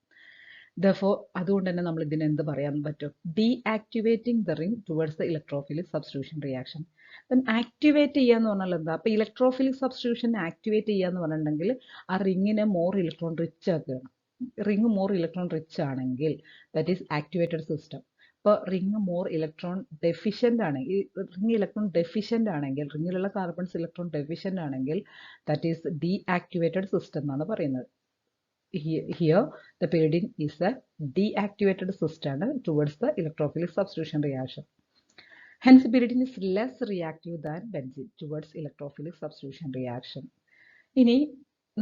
Therefore, അതുകൊണ്ട് തന്നെ നമ്മൾ ഇതിനെ എന്ത് പറയാൻ പറ്റും? Deactivating the ring towards the electrophilic substitution reaction. Then activate ചെയ്യുക എന്ന് പറഞ്ഞാൽ എന്താ? അപ്പോൾ ഇലക്ട്രോഫിലിക് സബ്സ്റ്റിറ്റ്യൂഷൻ ആക്ടിവേറ്റ് ചെയ്യുക എന്ന് പറഞ്ഞിട്ടുണ്ടെങ്കിൽ ആ റിങ്ങിനെ മോർ ഇലക്ട്രോൺ റിച്ച് ആക്കുകയാണ്. റിങ് മോർ ഇലക്ട്രോൺ റിച്ച് ആണെങ്കിൽ ദാറ്റ് ഈസ് ആക്ടിവേറ്റഡ് സിസ്റ്റം. ഇപ്പോൾ റിങ് മോർ ഇലക്ട്രോൺ ഡെഫിഷ്യൻ്റ് ആണെങ്കിൽ, റിങ് ഇലക്ട്രോൺ ഡെഫിഷ്യൻ്റ് ആണെങ്കിൽ, റിങ്ങിലുള്ള കാർബൺസ് ഇലക്ട്രോൺ ഡെഫിഷ്യൻ്റ് ആണെങ്കിൽ ദാറ്റ് ഈസ് ഡീആക്ടിവേറ്റഡ് സിസ്റ്റം എന്നാണ് പറയുന്നത്. Here the pyridine is a deactivated system towards the electrophilic substitution reaction. Hence, pyridine is less reactive than benzene towards electrophilic substitution reaction. ഇനി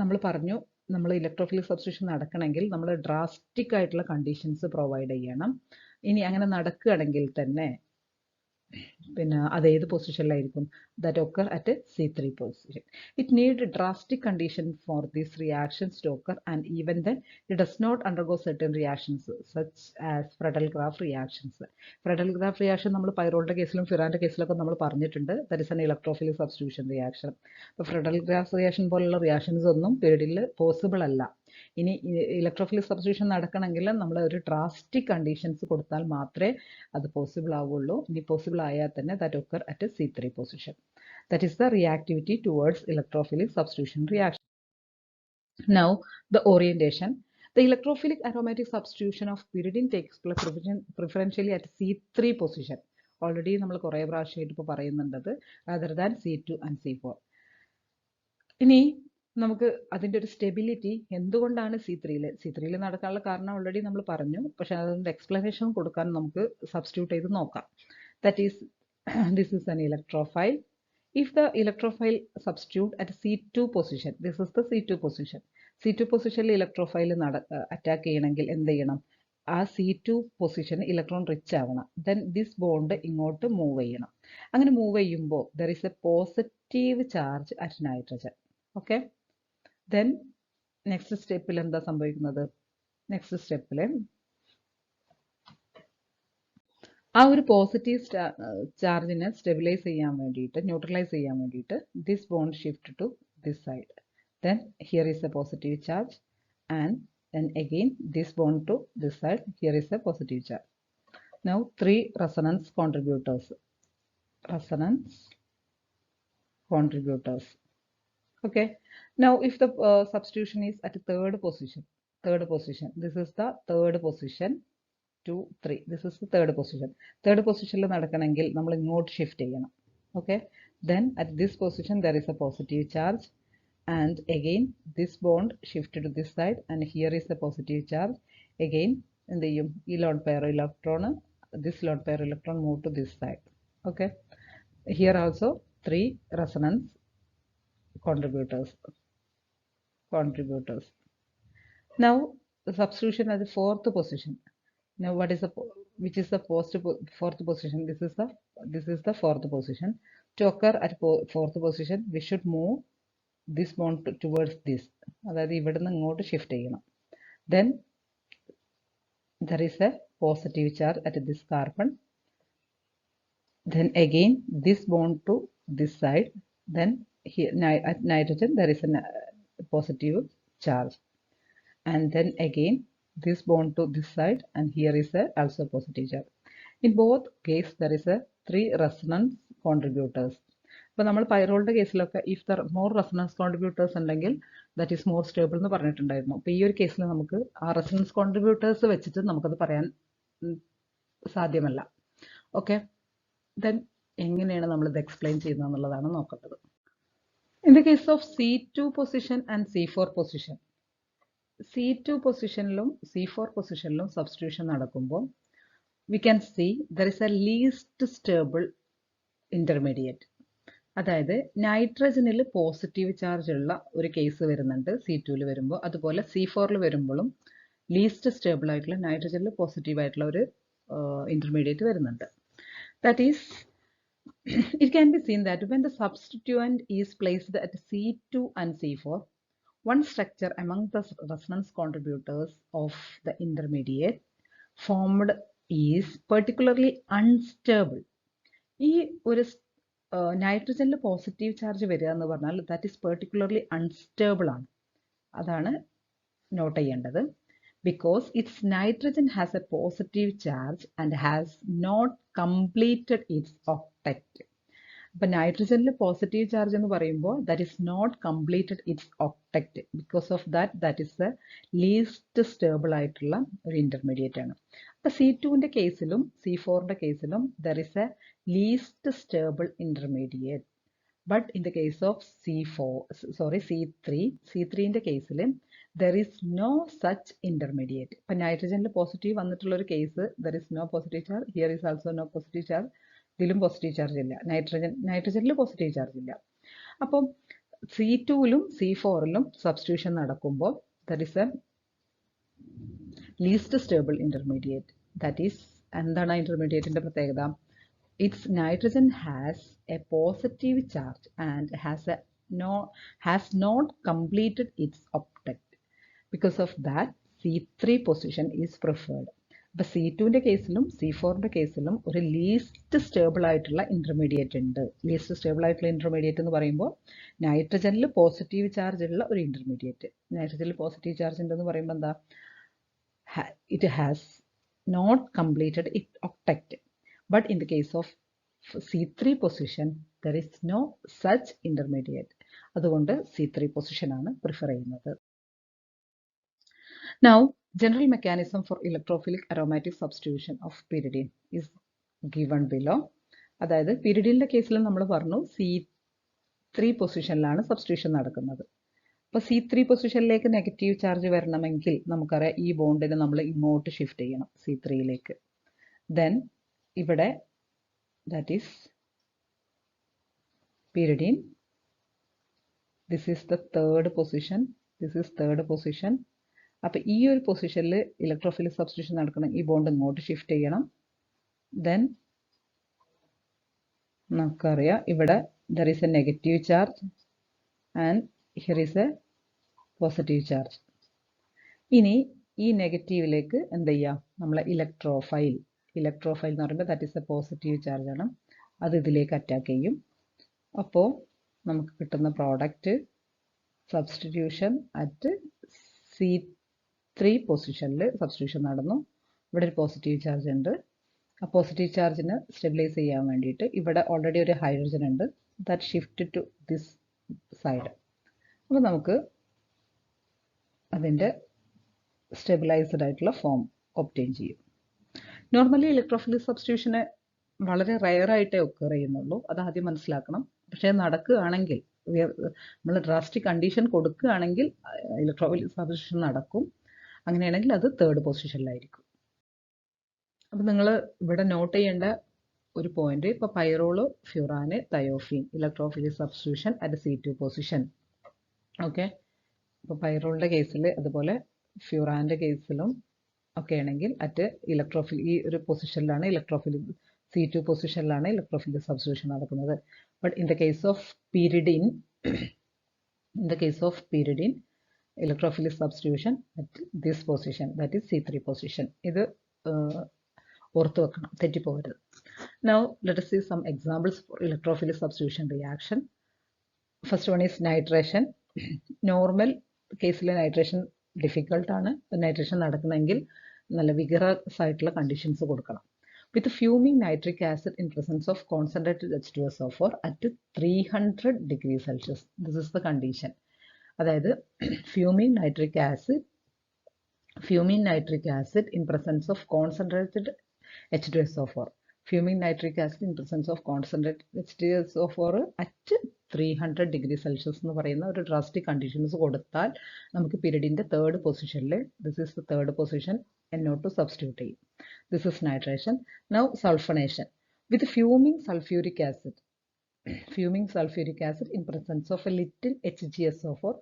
നമ്മൾ പറഞ്ഞു നമ്മൾ electrophilic substitution നടക്കണമെങ്കിൽ നമ്മൾ drastic ആയിട്ടുള്ള കണ്ടീഷൻസ് പ്രൊവൈഡ് ചെയ്യണം. ഇനി അങ്ങനെ നടക്കുകയാണെങ്കിൽ തന്നെ പിന്നെ അത് ഏത് പൊസിഷനിലായിരിക്കും? That occur at a C3 position. It need drastic condition for these reactions to occur, and even then it does not undergo certain reactions such as Friedel-Crafts reactions. Friedel-Crafts reaction നമ്മൾ പൈറോളിൻ്റെ കേസിലും ഫിറാൻ്റെ കേസിലൊക്കെ നമ്മൾ പറഞ്ഞിട്ടുണ്ട്. That is an electrophilic substitution reaction. അപ്പോൾ Friedel-Crafts reaction പോലുള്ള reactions ഒന്നും pyridine possible അല്ല. ഇനി electrophilic substitution നടക്കണമെങ്കിൽ നമ്മൾ ഒരു ഡ്രാസ്റ്റിക് കണ്ടീഷൻസ് കൊടുത്താൽ മാത്രമേ അത് പോസിബിൾ ആവുള്ളൂ. ഇനി പോസിബിൾ ആയാൽ തന്നെ that occur at a C3 position. That is the reactivity towards electrophilic substitution reaction. Now, the orientation. The electrophilic aromatic substitution of pyridine takes place preferentially at C3 position. Already നമ്മൾ കുറേ പ്രാവശ്യമായിട്ട് ഇപ്പോൾ പറയുന്നുണ്ടത് rather than C2 and C4. ഇനി നമുക്ക് അതിൻ്റെ ഒരു stability എന്തുകൊണ്ടാണ് C3 നടക്കാനുള്ള കാരണം ഓൾറെഡി നമ്മൾ പറഞ്ഞു. പക്ഷെ അതിൻ്റെ എക്സ്പ്ലനേഷൻ കൊടുക്കാൻ നമുക്ക് സബ്സ്റ്റിറ്റ്യൂട്ട് ചെയ്ത് നോക്കാം. That is this is an electrophile. If the electrophile substitute at C2 position, this is the C2 position. C2 പൊസിഷനിൽ ഇലക്ട്രോഫൈൽ അറ്റാക്ക് ചെയ്യണമെങ്കിൽ എന്ത് ചെയ്യണം? ആ C2 പൊസിഷൻ ഇലക്ട്രോൺ റിച്ച് ആവണം. ദെൻ ദിസ് ബോണ്ട് ഇങ്ങോട്ട് മൂവ് ചെയ്യണം. അങ്ങനെ മൂവ് ചെയ്യുമ്പോൾ there is A positive charge at nitrogen. Okay, then next സ്റ്റെപ്പിൽ എന്താ സംഭവിക്കുന്നത്? നെക്സ്റ്റ് സ്റ്റെപ്പിൽ ആ ഒരു പോസിറ്റീവ് ചാർജിനെ സ്റ്റെബിലൈസ് ചെയ്യാൻ വേണ്ടിയിട്ട്, ന്യൂട്രലൈസ് ചെയ്യാൻ വേണ്ടിയിട്ട് this bond shift to this side. Then here is a positive charge and then again this bond to this side. Here is a positive charge. Now three resonance contributors. Okay. Now, if the substitution is at third position, this is the third position, 2, 3. This is the third position. Third position നടക്കണമെങ്കിൽ നമ്മൾ ഇങ്ങോട്ട് shift ചെയ്യണം. Okay. Then at this position there is a positive charge, and again this bond shifted to this side, and here is a positive charge. Again, എന്ത് ചെയ്യും? ഈ lone pair electron, this lone pair electron move to this side. Okay. Here also 3 resonance contributors. Now the substitution at the fourth position. Now what is the which is the fourth position? This is the fourth position. To occur at fourth position, we should move this bond towards this. അതായത് ഇവിടുന്ന് ഇങ്ങോട്ട് shift ചെയ്യണം. Then there is a positive charge at this carbon. Then again this bond to this side. Then here at nitrogen there is a positive charge, and then again this bond to this side, and here is a also positive charge. In both cases there is a 3 resonance contributors. അപ്പോൾ നമ്മൾ പൈറോളിൻ്റെ കേസിലൊക്കെ if there are more resonance contributors ഉണ്ടെങ്കിൽ that is more stable എന്ന് പറഞ്ഞിട്ടുണ്ടായിരുന്നു. അപ്പോൾ ഈ ഒരു കേസിൽ നമുക്ക് ആ resonance contributors വെച്ചിട്ട് നമുക്കത് പറയാൻ സാധ്യമല്ല. ഓക്കെ. then എങ്ങനെയാണ് നമ്മൾ ഇത് എക്സ്പ്ലെയിൻ ചെയ്യുന്നത് എന്നുള്ളതാണ് നോക്കേണ്ടത്. In the case of C2 position and C4 position, C2 പൊസിഷനിലും C4 പൊസിഷനിലും substitution നടക്കുമ്പോൾ we can see there is a least stable intermediate. അതായത് നൈട്രജനിൽ പോസിറ്റീവ് ചാർജ് ഉള്ള ഒരു കേസ് വരുന്നുണ്ട് C2ൽ വരുമ്പോൾ, അതുപോലെ C4ൽ വരുമ്പോഴും ലീസ്റ്റ് സ്റ്റേബിൾ ആയിട്ടുള്ള നൈട്രജനിൽ പോസിറ്റീവ് ആയിട്ടുള്ള ഒരു ഇന്റർമീഡിയറ്റ് വരുന്നുണ്ട്. That is, it can be seen that when the substituent is placed at C2 and C4, one structure among the resonance contributors of the intermediate formed is particularly unstable. ഈ ഒരു നൈട്രജനിൽ positive charge വരിക എന്ന് പറഞ്ഞാൽ that is particularly unstable ആണ്. അതാണ് not ചെയ്യേണ്ടത്. Because its nitrogen has a positive charge and has not completed its octet. അപ്പോൾ നൈട്രജനിൽ positive charge എന്ന് പറയുമ്പോൾ that is not completed its octet. Because of that is the least stable ആയിട്ടുള്ള ഒരു intermediate ആണ്. അപ്പോൾ C2ന്റെ കേസിലും C4ന്റെ കേസിലും there is a least stable intermediate. But in the case of C3ന്റെ കേസിൽ there is no such intermediate. ഇപ്പോൾ നൈട്രജനിൽ പോസിറ്റീവ് വന്നിട്ടുള്ള ഒരു case there is no positive charge. Here is also no positive charge. ഇതിലും പോസിറ്റീവ് ചാർജ് ഇല്ല. നൈട്രജനിൽ positive charge ഇല്ല. അപ്പം C2ലും C4ലും substitution നടക്കുമ്പോൾ there is a least stable intermediate. That is, എന്താണ് ഇന്റർമീഡിയറ്റിന്റെ പ്രത്യേകത? Its nitrogen has a positive charge and has not completed its octet. Because of that, C3 position is preferred. അപ്പോൾ C2ന്റെ കേസിലും C4ന്റെ കേസിലും ഒരു ലീസ്റ്റ് സ്റ്റേബിൾ ആയിട്ടുള്ള ഇന്റർമീഡിയറ്റ് ഉണ്ട്. Least stable ആയിട്ടുള്ള intermediate എന്ന് പറയുമ്പോൾ നൈട്രജനിൽ പോസിറ്റീവ് ചാർജ് ഉള്ള ഒരു ഇന്റർമീഡിയറ്റ്. നൈട്രജനിൽ പോസിറ്റീവ് ചാർജ് ഉണ്ടെന്ന് പറയുമ്പോൾ എന്താ? it has not completed its octet. But in the case of C3 position, there is no such intermediate. അതുകൊണ്ട് C3 position ആണ് പ്രിഫർ ചെയ്യുന്നത്. Now, general mechanism for electrophilic aromatic substitution of pyridine is given below. അതായത് pyridineന്റെ കേസിൽ നമ്മൾ പറഞ്ഞു C3 പൊസിഷനിലാണ് substitution നടക്കുന്നത്. അപ്പോൾ C3 പൊസിഷനിലേക്ക് നെഗറ്റീവ് ചാർജ് വരണമെങ്കിൽ നമുക്കറിയാം ഈ ബോണ്ടിനെ നമ്മൾ ഇങ്ങോട്ട് ഷിഫ്റ്റ് ചെയ്യണം C3യിലേക്ക്. ദെൻ ഇവിടെ that is pyridine. This is the third position. This is third position. അപ്പോൾ ഈ ഒരു പൊസിഷനിൽ ഇലക്ട്രോഫിലിക് സബ്സ്റ്റിറ്റ്യൂഷൻ നടക്കണം. ഈ ബോണ്ട് ഇങ്ങോട്ട് ഷിഫ്റ്റ് ചെയ്യണം. ദെൻ നമുക്കറിയാം ഇവിടെ there is a negative charge and here is a positive charge. ഇനി ഈ നെഗറ്റീവിലേക്ക് എന്ത് ചെയ്യാം? നമ്മളെ ഇലക്ട്രോഫൈൽ എന്ന് പറയുമ്പോൾ that is a positive charge ആണ്. അത് ഇതിലേക്ക് അറ്റാക്ക് ചെയ്യും. അപ്പോൾ നമുക്ക് കിട്ടുന്ന പ്രോഡക്റ്റ് സബ്സ്റ്റിറ്റ്യൂഷൻ അറ്റ് C3 പൊസിഷനിൽ സബ്സ്റ്റിറ്റ്യൂഷൻ നടന്നു. ഇവിടെ ഒരു പോസിറ്റീവ് ചാർജ് ഉണ്ട്. ആ പോസിറ്റീവ് ചാർജിന് സ്റ്റെബിലൈസ് ചെയ്യാൻ വേണ്ടിയിട്ട് ഇവിടെ ഓൾറെഡി ഒരു ഹൈഡ്രജൻ ഉണ്ട്. That shift to this side. അപ്പോൾ നമുക്ക് അതിൻ്റെ സ്റ്റെബിലൈസ്ഡ് ആയിട്ടുള്ള ഫോം ഒബ്റ്റെയിൻ ചെയ്യും. നോർമലി ഇലക്ട്രോഫിലിക് സബ്സ്റ്റിറ്റ്യൂഷന് വളരെ റയറായിട്ടേ ഒക്കർ ചെയ്യുന്നുള്ളൂ, അത് ആദ്യം മനസ്സിലാക്കണം. പക്ഷേ നടക്കുകയാണെങ്കിൽ, നമ്മൾ ഡ്രാസ്റ്റിക് കണ്ടീഷൻ കൊടുക്കുകയാണെങ്കിൽ ഇലക്ട്രോഫിലിക് സബ്സ്റ്റിറ്റ്യൂഷൻ നടക്കും. അങ്ങനെയാണെങ്കിൽ അത് തേർഡ് പൊസിഷനിലായിരിക്കും. അപ്പം നിങ്ങൾ ഇവിടെ നോട്ട് ചെയ്യേണ്ട ഒരു പോയിന്റ്, ഇപ്പോൾ pyrrole, furan, thiophene electrophilic substitution at C2 position. Okay, ഇപ്പോൾ പൈറോളിൻ്റെ കേസിൽ അതുപോലെ ഫ്യൂറാൻ്റെ കേസിലും ഒക്കെ ആണെങ്കിൽ അറ്റ് ഈ ഒരു പൊസിഷനിലാണ് ഇലക്ട്രോഫിലിക് C2 പൊസിഷനിലാണ് ഇലക്ട്രോഫിലിക് സബ്സ്റ്റിറ്റ്യൂഷൻ നടക്കുന്നത്. But in the case of pyridine, electrophilic substitution at this position, that is C3 position. ഇത് ഓർത്ത് വെക്കണം, തെറ്റിപ്പോകരുത്. Now let us see some examples for electrophilic substitution reaction. First one is nitration. Normal കേസിൽ nitration difficult ആണ്. Nitration നടക്കണമെങ്കിൽ നല്ല vigorous ആയിട്ടുള്ള conditions കൊടുക്കണം. With fuming nitric acid in presence of concentrated H2SO4 at 300 degree Celsius. This is the condition. അതായത് fuming nitric acid in presence of concentrated H2SO4. Fuming nitric acid in presence of concentrated H2SO4 at 300 degree Celsius എന്ന് പറയുന്ന ഒരു drastic conditions കൊടുത്താൽ നമുക്ക് പിരിഡിൻ്റെ third പൊസിഷനിൽ, this is the third position, NO2 substitute ചെയ്യും. This is nitration. Now sulphonation with fuming sulphuric acid in presence of a little HgSO4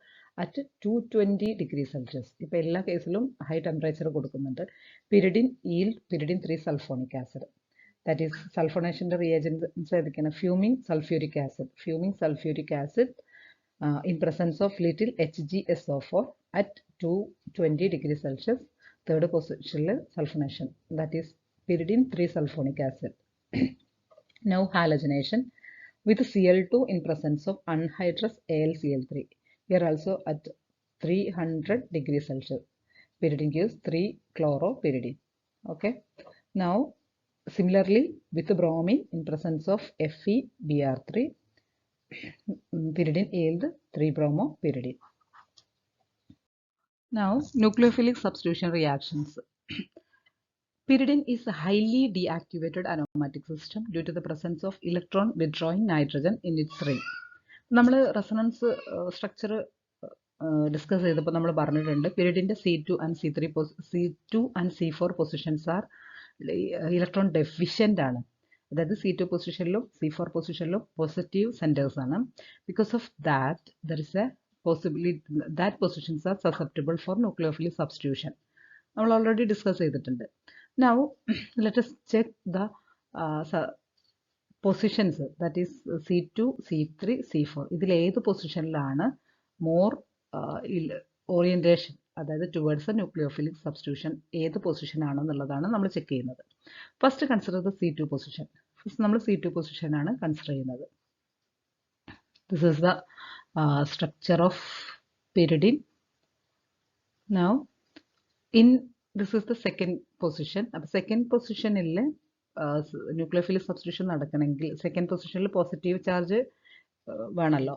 at 220 degree Celsius. ഇപ്പോൾ എല്ലാ കേസിലും ഹൈ ടെമ്പറേച്ചർ കൊടുക്കുന്നുണ്ട്. pyridine 3 sulphonic acid. That is sulfonation reagents ഏതൊക്കെയാണ്? Fuming sulphuric acid in presence of little HgSO4 at 220 degree Celsius. Third position sulfonation, that is pyridine 3 sulfonic acid. Now halogenation with Cl2 in presence of anhydrous AlCl3. Here also at 300 degree Celsius. Pyridine gives 3 chloropyridine. Okay. Now similarly with bromine in presence of FeBr3, pyridine yield 3 bromopyridine. Now nucleophilic substitution reactions. Pyridine is a highly deactivated aromatic system due to the presence of electron withdrawing nitrogen in its ring. നമ്മൾ resonance structure discuss ചെയ്തപ്പോൾ നമ്മൾ പറഞ്ഞിട്ടുണ്ട് pyridine C2 and C4 positions are electron deficient ആണ്. അതായത് C2 പൊസിഷനിലും C4 പൊസിഷനിലും positive centres ആണ്. Because of that there is a possibility that positions are susceptible for nucleophilic substitution. നമ്മൾ ഓൾറെഡി ഡിസ്കസ് ചെയ്തിട്ടുണ്ട്. Now let us check the positions, that is C2, C3, C4. ഇതിലേത് പൊസിഷനിലാണ് more orientation, അതായത് towards a nucleophilic substitution ഏത് position ആണെന്നുള്ളതാണ് നമ്മൾ check ചെയ്യുന്നത്. First consider the C2 position. First നമ്മൾ C2 പൊസിഷനാണ് കൺസിഡർ ചെയ്യുന്നത്. This is the structure of pyridine. Now this is the second position. അപ്പോൾ സെക്കൻഡ് പൊസിഷനിൽ ന്യൂക്ലിയോഫിലിക് സബ്സ്റ്റിറ്റ്യൂഷൻ നടക്കണമെങ്കിൽ സെക്കൻഡ് പൊസിഷനിൽ പോസിറ്റീവ് ചാർജ് വേണമല്ലോ.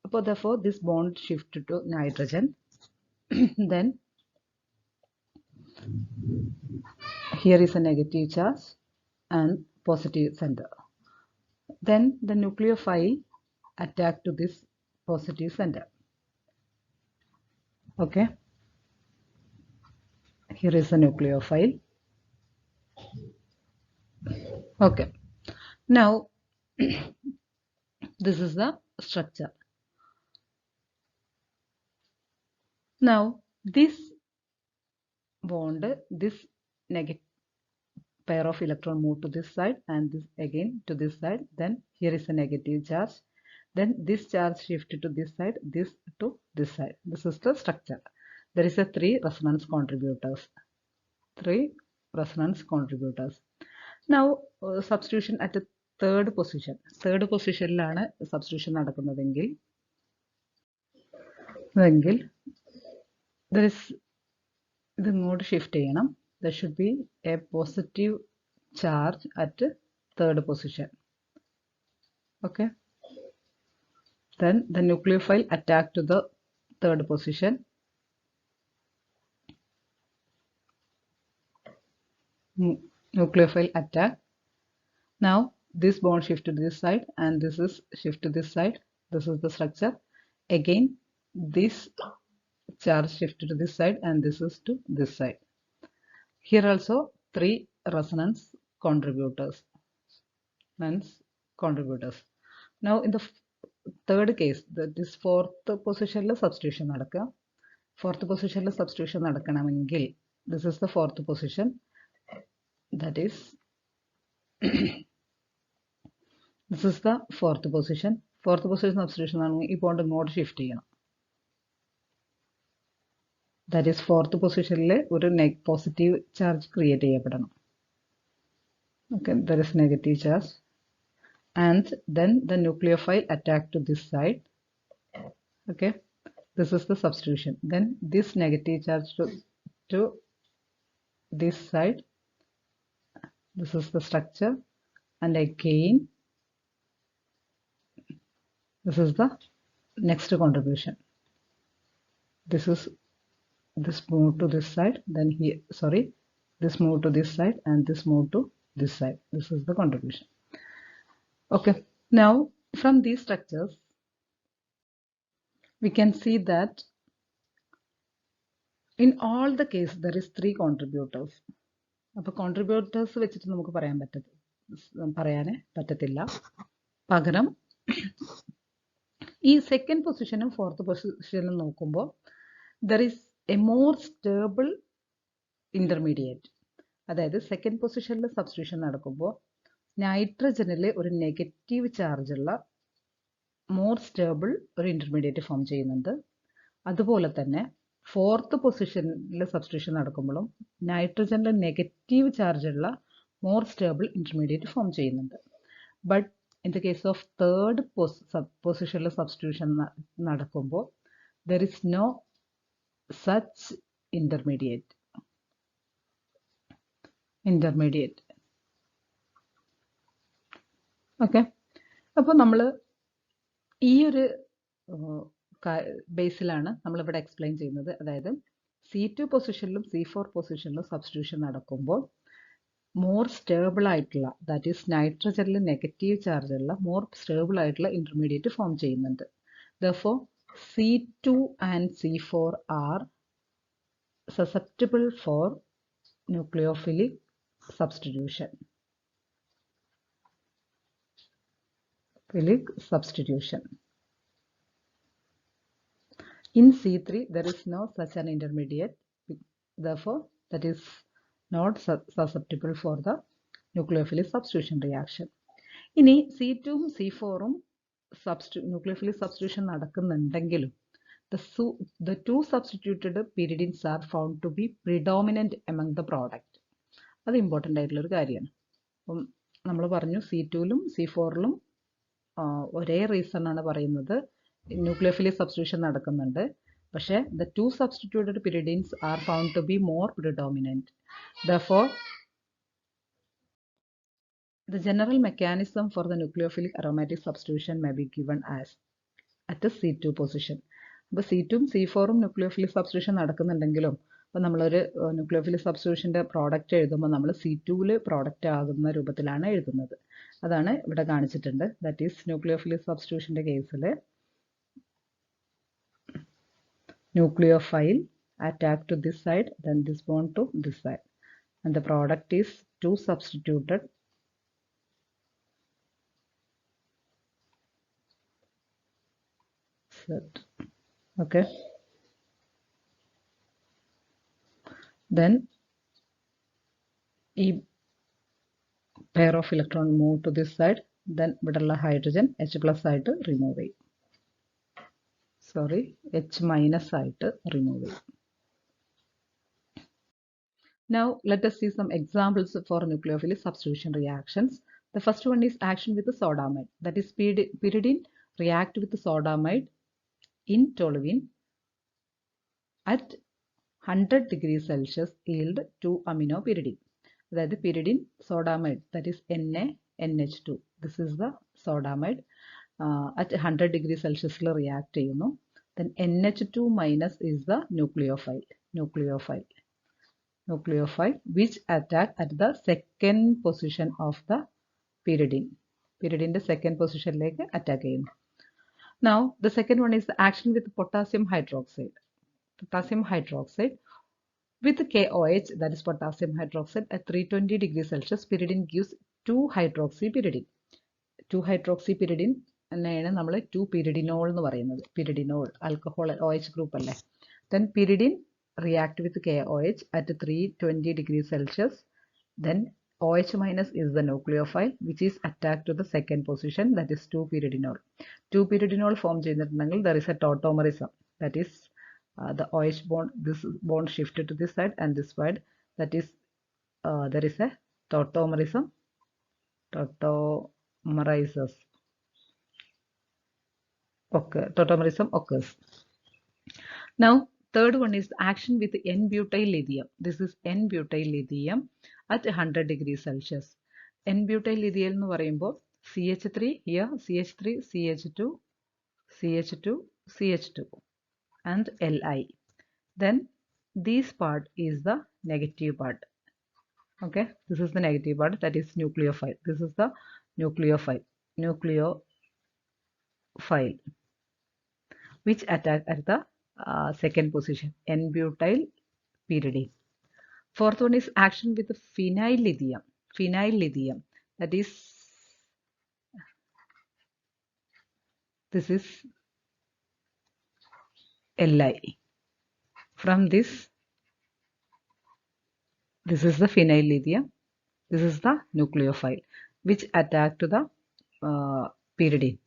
അപ്പോൾ therefore this bond shift to nitrogen. Then here is a negative charge and positive center. Then the nucleophile attack to this positive center. Okay, here is a nucleophile. Okay, now this is the structure. Now this bond, this negative pair of electron move to this side and this again to this side. Then here is a negative charge. Then this charge shift to this side, this to this side. This is the structure. There is a 3 resonance contributors. Now substitution at the third position. Third positionലാണ് substitution നടക്കുന്നതെങ്കിൽ there is ഇത് ഇങ്ങോട്ട് shift ചെയ്യണം. There should be a positive charge at third position. Okay. Then the nucleophile attack to the third position. Nucleophile attack. Now this bond shift to this side and this is shift to this side. This is the structure. Again this charge shift to this side and this is to this side. Here also 3 resonance contributors. Now in the third case, that is fourth position substitution നടക്കുക. Fourth position substitution നടക്കണമെങ്കിൽ, this is the fourth position, that is this is the fourth position. Fourth position substitution ആണെങ്കിൽ ഈ bond ഇങ്ങോട്ട് shift ചെയ്യണം. That is fourth positionൽ ഒരു positive charge create ചെയ്യപ്പെടണം. Okay, there is negative charge. And then the nucleophile attack to this side. Okay, this is the substitution. Then this negative charge to this side. This is the structure, and again this is the next contribution. This move to this side, then here, sorry, this move to this side and this move to this side. This is the contribution. Okay, now from these structures we can see that in all the case there is 3 contributors. അപ്പോൾ contributors വെച്ചിട്ട് നമുക്ക് പറയാനേ പറ്റത്തില്ല. പകരം ഈ second പൊസിഷനും fourth പൊസിഷനും നോക്കുമ്പോൾ there is a more stable intermediate. അതായത് സെക്കൻഡ് പൊസിഷനിൽ സബ്സ്റ്റിറ്റ്യൂഷൻ നടക്കുമ്പോൾ നൈട്രജനിൽ ഒരു നെഗറ്റീവ് ചാർജുള്ള മോർ സ്റ്റേബിൾ ഒരു ഇന്റർമീഡിയറ്റ് ഫോം ചെയ്യുന്നുണ്ട്. അതുപോലെ തന്നെ ഫോർത്ത് പൊസിഷനിൽ സബ്സ്റ്റിറ്റ്യൂഷൻ നടക്കുമ്പോഴും നൈട്രജനിൽ നെഗറ്റീവ് ചാർജുള്ള മോർ സ്റ്റേബിൾ ഇന്റർമീഡിയറ്റ് ഫോം ചെയ്യുന്നുണ്ട്. But in the case of third പൊസിഷനിൽ സബ്സ്റ്റിറ്റ്യൂഷൻ നടക്കുമ്പോൾ there is no such intermediate. Okay, അപ്പോൾ നമ്മൾ ഈ ഒരു ബേസിലാണ് നമ്മളിവിടെ എക്സ്പ്ലെയിൻ ചെയ്യുന്നത്. അതായത് C2 പൊസിഷനിലും C4 പൊസിഷനിലും സബ്സ്റ്റിറ്റ്യൂഷൻ നടക്കുമ്പോൾ മോർ സ്റ്റേബിൾ ആയിട്ടുള്ള, ദാറ്റ് ഈസ് നൈട്രജനിൽ നെഗറ്റീവ് ചാർജ് ഉള്ള മോർ സ്റ്റേബിൾ ആയിട്ടുള്ള ഇന്റർമീഡിയറ്റ് ഫോം ചെയ്യുന്നുണ്ട്. Therefore C2 and C4 are susceptible for nucleophilic substitution. In C3 there is no such an intermediate, therefore that is not susceptible for the nucleophilic substitution reaction. ഇനി C2ഉം C4ഉം nucleophilic substitution നടക്കുന്നുണ്ടെങ്കിലും the two substituted pyridines are found to be predominant among the product. അത് important ആയിട്ടുള്ള ഒരു കാര്യമാണ്. അപ്പം നമ്മൾ പറഞ്ഞു C2ലും C4ലും ഒരേ റീസൺ ആണ് പറയുന്നത്, nucleophilic substitution നടക്കുന്നുണ്ട്. പക്ഷേ the two substituted pyridines are found to be more predominant. Therefore the general mechanism for the nucleophilic aromatic substitution may be given as at the C2 position. അപ്പോൾ C2ഉം C4ഉം nucleophilic substitution നടക്കുന്നുണ്ടെങ്കിലും അപ്പോൾ നമ്മളൊരു nucleophilic substitutionൻ്റെ product എഴുതുമ്പോൾ നമ്മൾ C2ൽ product ആകുന്ന രൂപത്തിലാണ് എഴുതുന്നത്. അതാണ് ഇവിടെ കാണിച്ചിട്ടുണ്ട്. ദാറ്റ് ഈസ് nucleophilic substitutionൻ്റെ കേസിൽ nucleophile attack to this side, then this bond to this side, and the product is two substituted set. Okay, then a pair of electron move to this side, then ഇവിടെയുള്ള hydrogen H plus ആയിട്ട് remove ചെയ്യും. Sorry, H minus ആയിട്ട് remove ചെയ്യും. Now let us see some examples for nucleophilic substitution reactions. The first one is action with the sodamide. That is pyridine react with the sodamide in toluene at 100 degrees Celsius yield 2 amino pyridine. That is pyridine sodamide, that is NaNH2. This is the sodamide at 100 degrees Celsius react ചെയ്യുന്നു. Then NH2 minus is the nucleophile which attack at the second position of the pyridine. Pyridine second position like attack again. Now the second one is the action with potassium hydroxide. Potassium hydroxide with KOH, that is potassium hydroxide, at 320 degrees Celsius, pyridine gives 2-hydroxypyridine. 2-hydroxypyridine എന്നാണ് നമ്മൾ 2-pyridinol എന്ന് പറയുന്നത്. pyridinol alcohol OH group അല്ലേ. Then pyridine react with KOH at 320 degrees Celsius. Then OH minus is the nucleophile which is attacked to the second position, that is 2-pyridinol. 2-pyridinol form ചെയ്തിട്ടുണ്ടെങ്കിൽ there is a tautomerism, that is the OH bond, this bond shifted to this side and this side, that is there is a tautomerism. Tautomerism occurs. Now third one is action with N-butyl lithium. This is N-butyl lithium at 100 degrees Celsius. N-butyl lithium എന്ന് പറയുമ്പോൾ CH3 here, CH3, CH2, CH2, CH2 and Li. Then this part is the negative part. Okay, this is the negative part, that is nucleophile. This is the nucleophile which attack at the second position, N-butyl pyridine. Fourth one is action with the phenyl lithium, that is this is Li. From this is the phenyl lithium, this is the nucleophile which attack to the pyridine.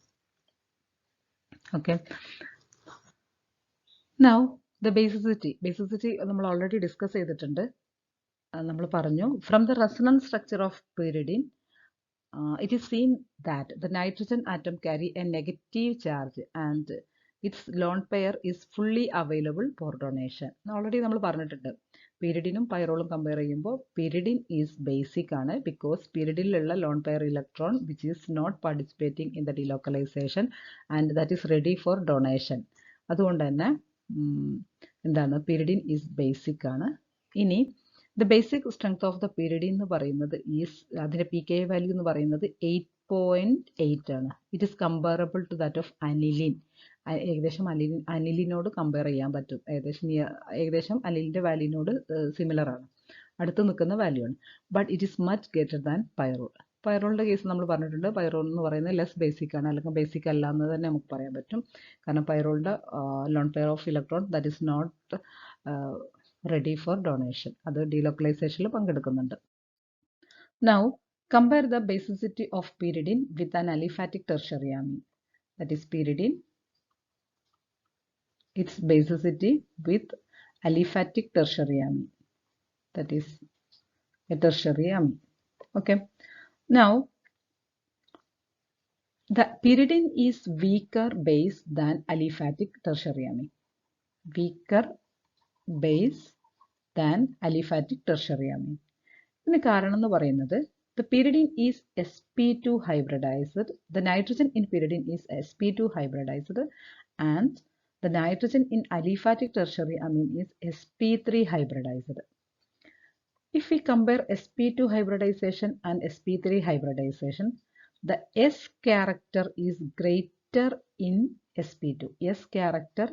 Okay, now the basicity നമ്മൾ already discuss ചെയ്തിട്ടുണ്ട്. നമ്മൾ പറഞ്ഞു from the resonance structure of pyridine it is seen that the nitrogen atom carry a negative charge and its lone pair is fully available for donation. Already നമ്മൾ പറഞ്ഞിട്ടുണ്ട് pyridine pyrrole compare ചെയ്യുമ്പോൾ pyridine is basic ആണ് because pyridine lone pair electron which is not participating in the delocalization and that is ready for donation. അതുകൊണ്ട് തന്നെ എന്താണ് pyridine is basic ആണ്. ഇനി the basic strength of the pyridine എന്ന് പറയുന്നത് is അതിന്റെ pKa value എന്ന് പറയുന്നത് 8.8 ആണ്. It is comparable to that of aniline. ഏകദേശം അനിലിനോട് കമ്പയർ ചെയ്യാൻ പറ്റും. ഏകദേശം അനിലിന്റെ വാല്യൂനോട് സിമിലർ ആണ്, അടുത്ത് നിൽക്കുന്ന വാല്യൂ ആണ്. But it is much greater than pyrrole. പൈറോളിന്റെ കേസ് നമ്മൾ പറഞ്ഞിട്ടുണ്ട്, പൈറോൾ എന്ന് പറയുന്നത് ലെസ് ബേസിക് ആണ്, അല്ലെങ്കിൽ ബേസിക് അല്ല എന്ന് തന്നെ നമുക്ക് പറയാൻ പറ്റും. കാരണം പൈറോളിന്റെ lone pair of electron that is not ready for donation, അത് delocalizationൽ പങ്കെടുക്കുന്നുണ്ട്. Now compare the basicity of pyridine with an aliphatic tertiary amine, that is pyridine, its basicity with aliphatic tertiary amine, that is a tertiary amine. Okay, now the pyridine is weaker base than aliphatic tertiary amine, weaker base than aliphatic tertiary amine. ഇതിന് കാരണം എന്ന് പറയുന്നത് the pyridine is sp2 hybridized, the nitrogen in pyridine is sp2 hybridized and the nitrogen in aliphatic tertiary amine is sp3 hybridized. If we compare sp2 hybridization and sp3 hybridization, the S character is greater in sp2. S character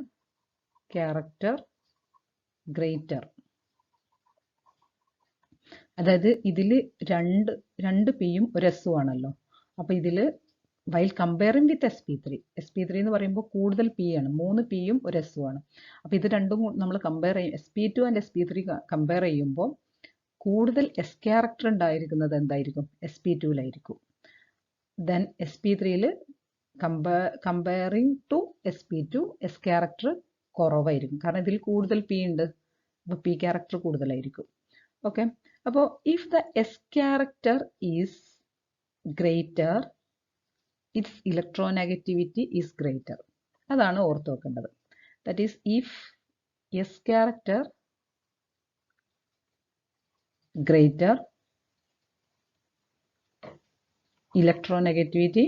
greater. അതായത് ഇതിൽ രണ്ട് പിയും ഒരു എസ്സും ആണല്ലോ. അപ്പൊ ഇതില് while comparing with sp3 എന്ന് പറയുമ്പോൾ കൂടുതൽ പി ആണ്, 3 പിയും ഒരു എസ്സും ആണ്. അപ്പൊ ഇത് രണ്ടും നമ്മൾ കമ്പയർ ചെയ്യും, sp2 ആൻഡ് sp3 കമ്പയർ ചെയ്യുമ്പോൾ കൂടുതൽ എസ് ക്യാരക്ടർ ഉണ്ടായിരിക്കുന്നത് എന്തായിരിക്കും? sp2ലായിരിക്കും. ദെൻ sp3യിൽ comparing to sp2 s character കുറവായിരിക്കും, കാരണം ഇതിൽ കൂടുതൽ പി ഉണ്ട്, അപ്പൊ പി ക്യാരക്ടർ കൂടുതലായിരിക്കും. ഓക്കെ, അപ്പോൾ if the S character is greater, its electronegativity is greater. അതാണ് ഓർത്ത് വെക്കേണ്ടത്. That is, if S character greater, electronegativity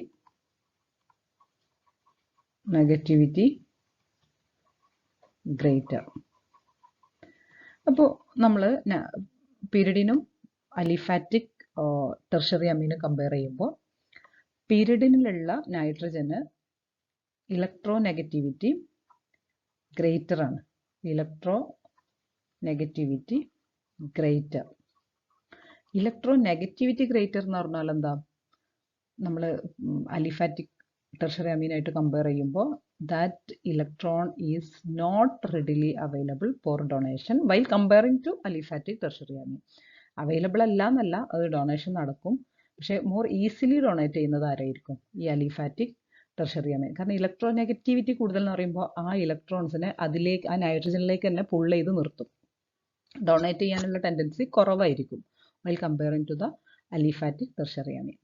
greater. അപ്പോൾ നമ്മൾ pyridine അലിഫാറ്റിക് ടെർഷറി അമീനും കമ്പയർ ചെയ്യുമ്പോൾ pyridine നൈട്രജന് ഇലക്ട്രോനെഗറ്റിവിറ്റി ഗ്രേറ്റർ ആണ്. Electronegativity greater. ഇലക്ട്രോനെഗറ്റിവിറ്റി ഗ്രേറ്റർ എന്ന് പറഞ്ഞാൽ എന്താ? നമ്മൾ അലിഫാറ്റിക് ടെർഷറി അമീനായിട്ട് കമ്പയർ ചെയ്യുമ്പോൾ that electron is not readily available for donation while comparing to aliphatic tertiary amine. Available അല്ല എന്നല്ല, അത് ഡൊണേഷൻ നടക്കും, പക്ഷേ മോർ ഈസിലി ഡൊണേറ്റ് ചെയ്യുന്നത് ആരായിരിക്കും? ഈ അലിഫാറ്റിക് ടെർഷറി അമീൻ. കാരണം ഇലക്ട്രോനെഗറ്റിവിറ്റി കൂടുതൽ എന്ന് പറയുമ്പോൾ ആ ഇലക്ട്രോൺസിനെ അതിലേക്ക്, ആ നൈട്രജനിലേക്ക് തന്നെ പുൾ ചെയ്ത് നിർത്തും. ഡൊണേറ്റ് ചെയ്യാനുള്ള ടെൻഡൻസി കുറവായിരിക്കും while comparing to the aliphatic tertiary amine.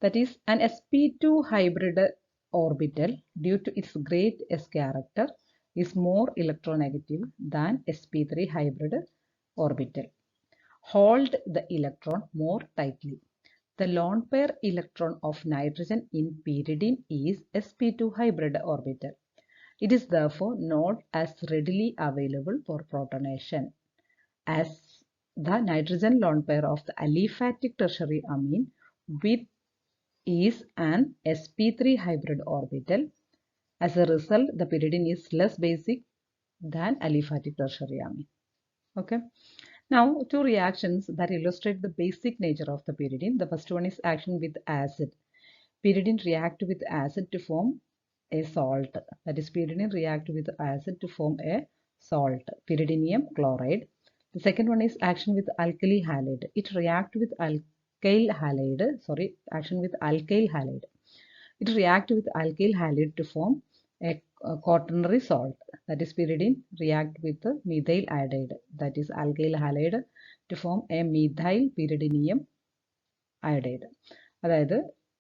That is, an sp2 hybrid orbital, due to its great s character, is more electronegative than sp3 hybrid orbital. Hold the electron more tightly. The lone pair electron of nitrogen in pyridine is sp2 hybrid orbital. It is therefore not as readily available for protonation as the nitrogen lone pair of the aliphatic tertiary amine with is an sp3 hybrid orbital. As a result, the pyridine is less basic than aliphatic tertiary amine. Okay. Now, two reactions that illustrate the basic nature of the pyridine. The first one is action with acid. Pyridine react with acid to form a salt. That is, pyridine react with acid to form a salt, pyridinium chloride. The second one is action with alkali halide. It react with alkyl halide. Action with alkyl halide. It react with alkyl halide to form a quaternary salt. That is, pyridine react with the methyl iodide. That is, alkyl halide to form a methyl pyridinium iodide. അതായത്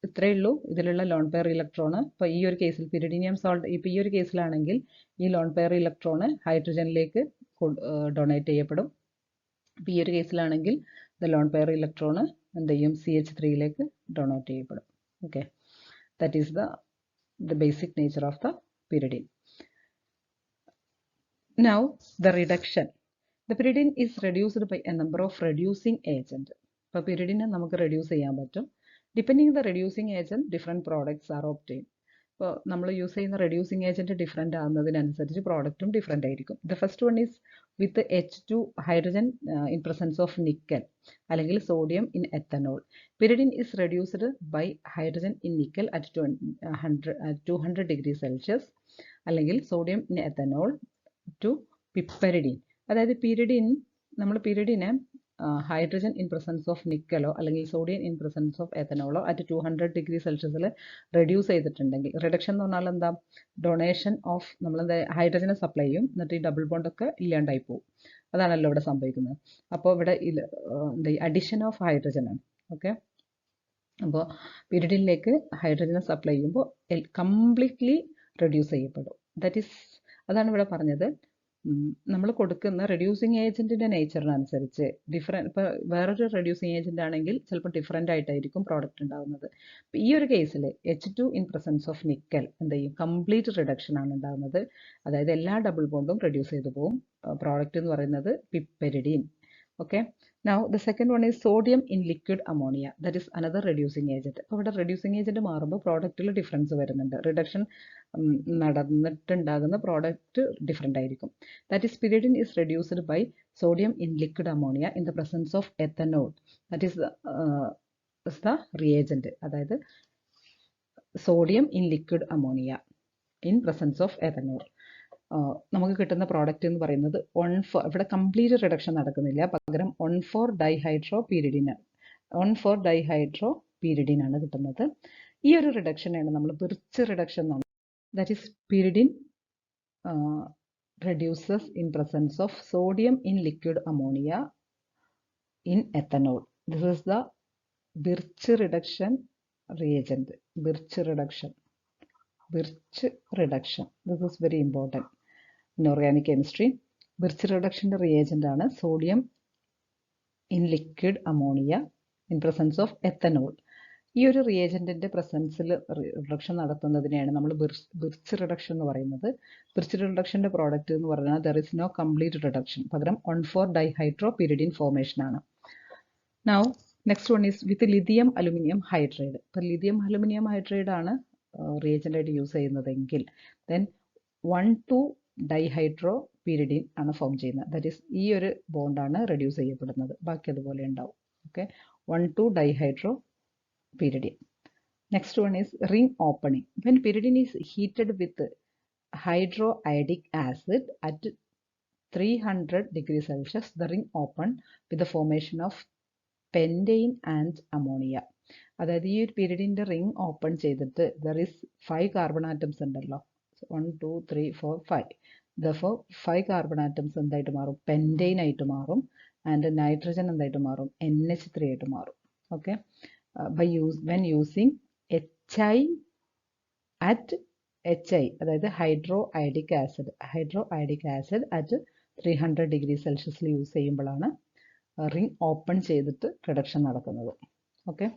ഇത്രയേ ഉള്ളൂ ഇതിലുള്ള lone pair electron. ഇപ്പോൾ ഈ ഒരു കേസിൽ pyridinium salt, ഇപ്പോൾ ഈ ഒരു കേസിലാണെങ്കിൽ ഈ ലോൺ പെയർ ഇലക്ട്രോണ് ഹൈഡ്രജനിലേക്ക് ഡൊണേറ്റ് ചെയ്യപ്പെടും. ഇപ്പോൾ ഈ ഒരു കേസിലാണെങ്കിൽ ദ ലോൺ പെയർ ഇലക്ട്രോണ് എന്ത് ചെയ്യും? CH3യിലേക്ക് ഡൊണേറ്റ് ചെയ്യപ്പെടും. Okay, that is the basic nature of the pyridine. Now, the reduction. The pyridine is reduced by a number of reducing agents. ഇപ്പോൾ pyridine നമുക്ക് reduce ചെയ്യാൻ പറ്റും. Depending on the reducing agent, different products are obtained. ഇപ്പോൾ നമ്മൾ use ചെയ്യുന്ന reducing agent different ആകുന്നതിനനുസരിച്ച് പ്രോഡക്റ്റും different ആയിരിക്കും. The first one is with H2 hydrogen in presence of nickel, അല്ലെങ്കിൽ sodium in ethanol. Pyridine is reduced by hydrogen in nickel at 200 degrees Celsius, അല്ലെങ്കിൽ sodium in ethanol to piperidine. അതായത് നമ്മൾ pyridine hydrogen in presence of നിക്കലോ അല്ലെങ്കിൽ sodium in presence of എത്തനോളോ at 200 degree സെൽഷ്യസിൽ reduce ചെയ്തിട്ടുണ്ടെങ്കിൽ, reduction എന്ന് പറഞ്ഞാൽ എന്താ? ഡൊണേഷൻ ഓഫ് നമ്മളെന്താ ഹൈഡ്രജനെ സപ്ലൈ ചെയ്യും, എന്നിട്ട് ഈ ഡബിൾ ബോണ്ടൊക്കെ ഇല്ലാണ്ടായി പോകും. അതാണല്ലോ ഇവിടെ സംഭവിക്കുന്നത്. അപ്പോൾ ഇവിടെ എന്താ അഡിഷൻ ഓഫ് ഹൈഡ്രജൻ ആണ്. ഓക്കെ, അപ്പോൾ pyridine ഹൈഡ്രജനെ സപ്ലൈ ചെയ്യുമ്പോൾ കംപ്ലീറ്റ്ലി റെഡ്യൂസ് ചെയ്യപ്പെടും. അതാണ് ഇവിടെ പറഞ്ഞത്. നമ്മൾ കൊടുക്കുന്ന റെഡ്യൂസിങ് ഏജൻറ്റിൻ്റെ നേച്ചറിനനുസരിച്ച് ഇപ്പോൾ വേറൊരു റെഡ്യൂസിങ് ഏജൻ്റ് ആണെങ്കിൽ ചിലപ്പോൾ ഡിഫറെൻ്റ് ആയിട്ടായിരിക്കും പ്രോഡക്റ്റ് ഉണ്ടാകുന്നത്. ഈ ഒരു കേസിൽ H2 in presence of nickel എന്ത് ചെയ്യും? കംപ്ലീറ്റ് റിഡക്ഷൻ ആണ് ഉണ്ടാകുന്നത്. അതായത് എല്ലാ ഡബിൾ ബോണ്ടും റെഡ്യൂസ് ചെയ്ത് പോകും. പ്രോഡക്റ്റ് എന്ന് പറയുന്നത് പിപ്പെരിഡീൻ. Okay, now the second one is sodium in liquid ammonia. That is another reducing agent. അപ്പോൾ ഇവിടെ reducing agent മാറുമ്പോൾ പ്രോഡക്റ്റിൽ ഡിഫറൻസ് വരുന്നുണ്ട്. റിഡക്ഷൻ നടന്നിട്ടുണ്ടാകുന്ന പ്രോഡക്റ്റ് ഡിഫറെൻ്റ് ആയിരിക്കും. That is, pyridine is reduced by sodium in liquid ammonia in the presence of ethanol. That is the reagent. അതായത് sodium in liquid ammonia in presence of ethanol. നമുക്ക് കിട്ടുന്ന product എന്ന് പറയുന്നത് ഇവിടെ complete reduction നടക്കുന്നില്ല, പകരം 1,4-ഡൈഹൈഡ്രോ ആണ് കിട്ടുന്നത്. ഈ ഒരു റിഡക്ഷനാണ് നമ്മൾ ബിർച്ച് റിഡക്ഷൻ എന്നാണ്. That is pyridine reduces in presence of sodium in liquid ammonia in ethanol. This is the Birch reduction reagent. Birch reduction. This is very important in organic chemistry. Birch reduction reagent ആണ് sodium in liquid ammonia in presence of ethanol. ഈ ഒരു റിയേജൻറ്റിൻ്റെ പ്രസൻസിൽ reduction നടത്തുന്നതിനെയാണ് നമ്മൾ birch reduction എന്ന് പറയുന്നത്. Birch റിഡക്ഷൻ്റെ product എന്ന് പറഞ്ഞാൽ there is no complete reduction, പകരം 1,4-ഡൈഹൈഡ്രോപൈരിഡിൻ ഫോർമേഷൻ ആണ്. Now next one is with lithium aluminium hydride. ഇപ്പോൾ ലിഥിയം അലുമിനിയം ഹൈഡ്രൈഡ് ആണ് റിയേജൻ്റായിട്ട് യൂസ് ചെയ്യുന്നതെങ്കിൽ ദെൻ 1,2-ഡൈഹൈഡ്രോപൈരിഡിൻ ആണ് ഫോം ചെയ്യുന്നത്. ദാറ്റ് ഈസ് ഈ ഒരു ബോണ്ടാണ് റെഡ്യൂസ് ചെയ്യപ്പെടുന്നത്, ബാക്കി അതുപോലെ ഉണ്ടാവും. Okay, 1,2-ഡൈഹൈഡ്രോപൈരിഡിൻ. Next one is ring opening. When pyridine is heated with hydroiodic acid at 300 degrees Celsius, the ring open with the formation of pentane and ammonia. അതായത് ഈ ഒരു pyridine റിംഗ് ഓപ്പൺ ചെയ്തിട്ട് ദർ ഇസ് 5 കാർബൺ ആറ്റംസ് ഉണ്ടല്ലോ, 1 2 3 4 5. ദഫോ 5 carbon atoms എന്തായിട്ട് മാറും? Pentane ആയിട്ട് മാറും. And nitrogen എന്തായിട്ട് മാറും? NH3 ആയിട്ട് മാറും. ഓക്കെ, when using HI അതായത് ഹൈഡ്രോഐഡിക് ആസിഡ് അറ്റ് 300 ഡിഗ്രി സെൽഷ്യസിൽ യൂസ് ചെയ്യുമ്പോഴാണ് റിംഗ് ഓപ്പൺ ചെയ്തിട്ട് റിഡക്ഷൻ നടക്കുന്നത്. ഓക്കെ.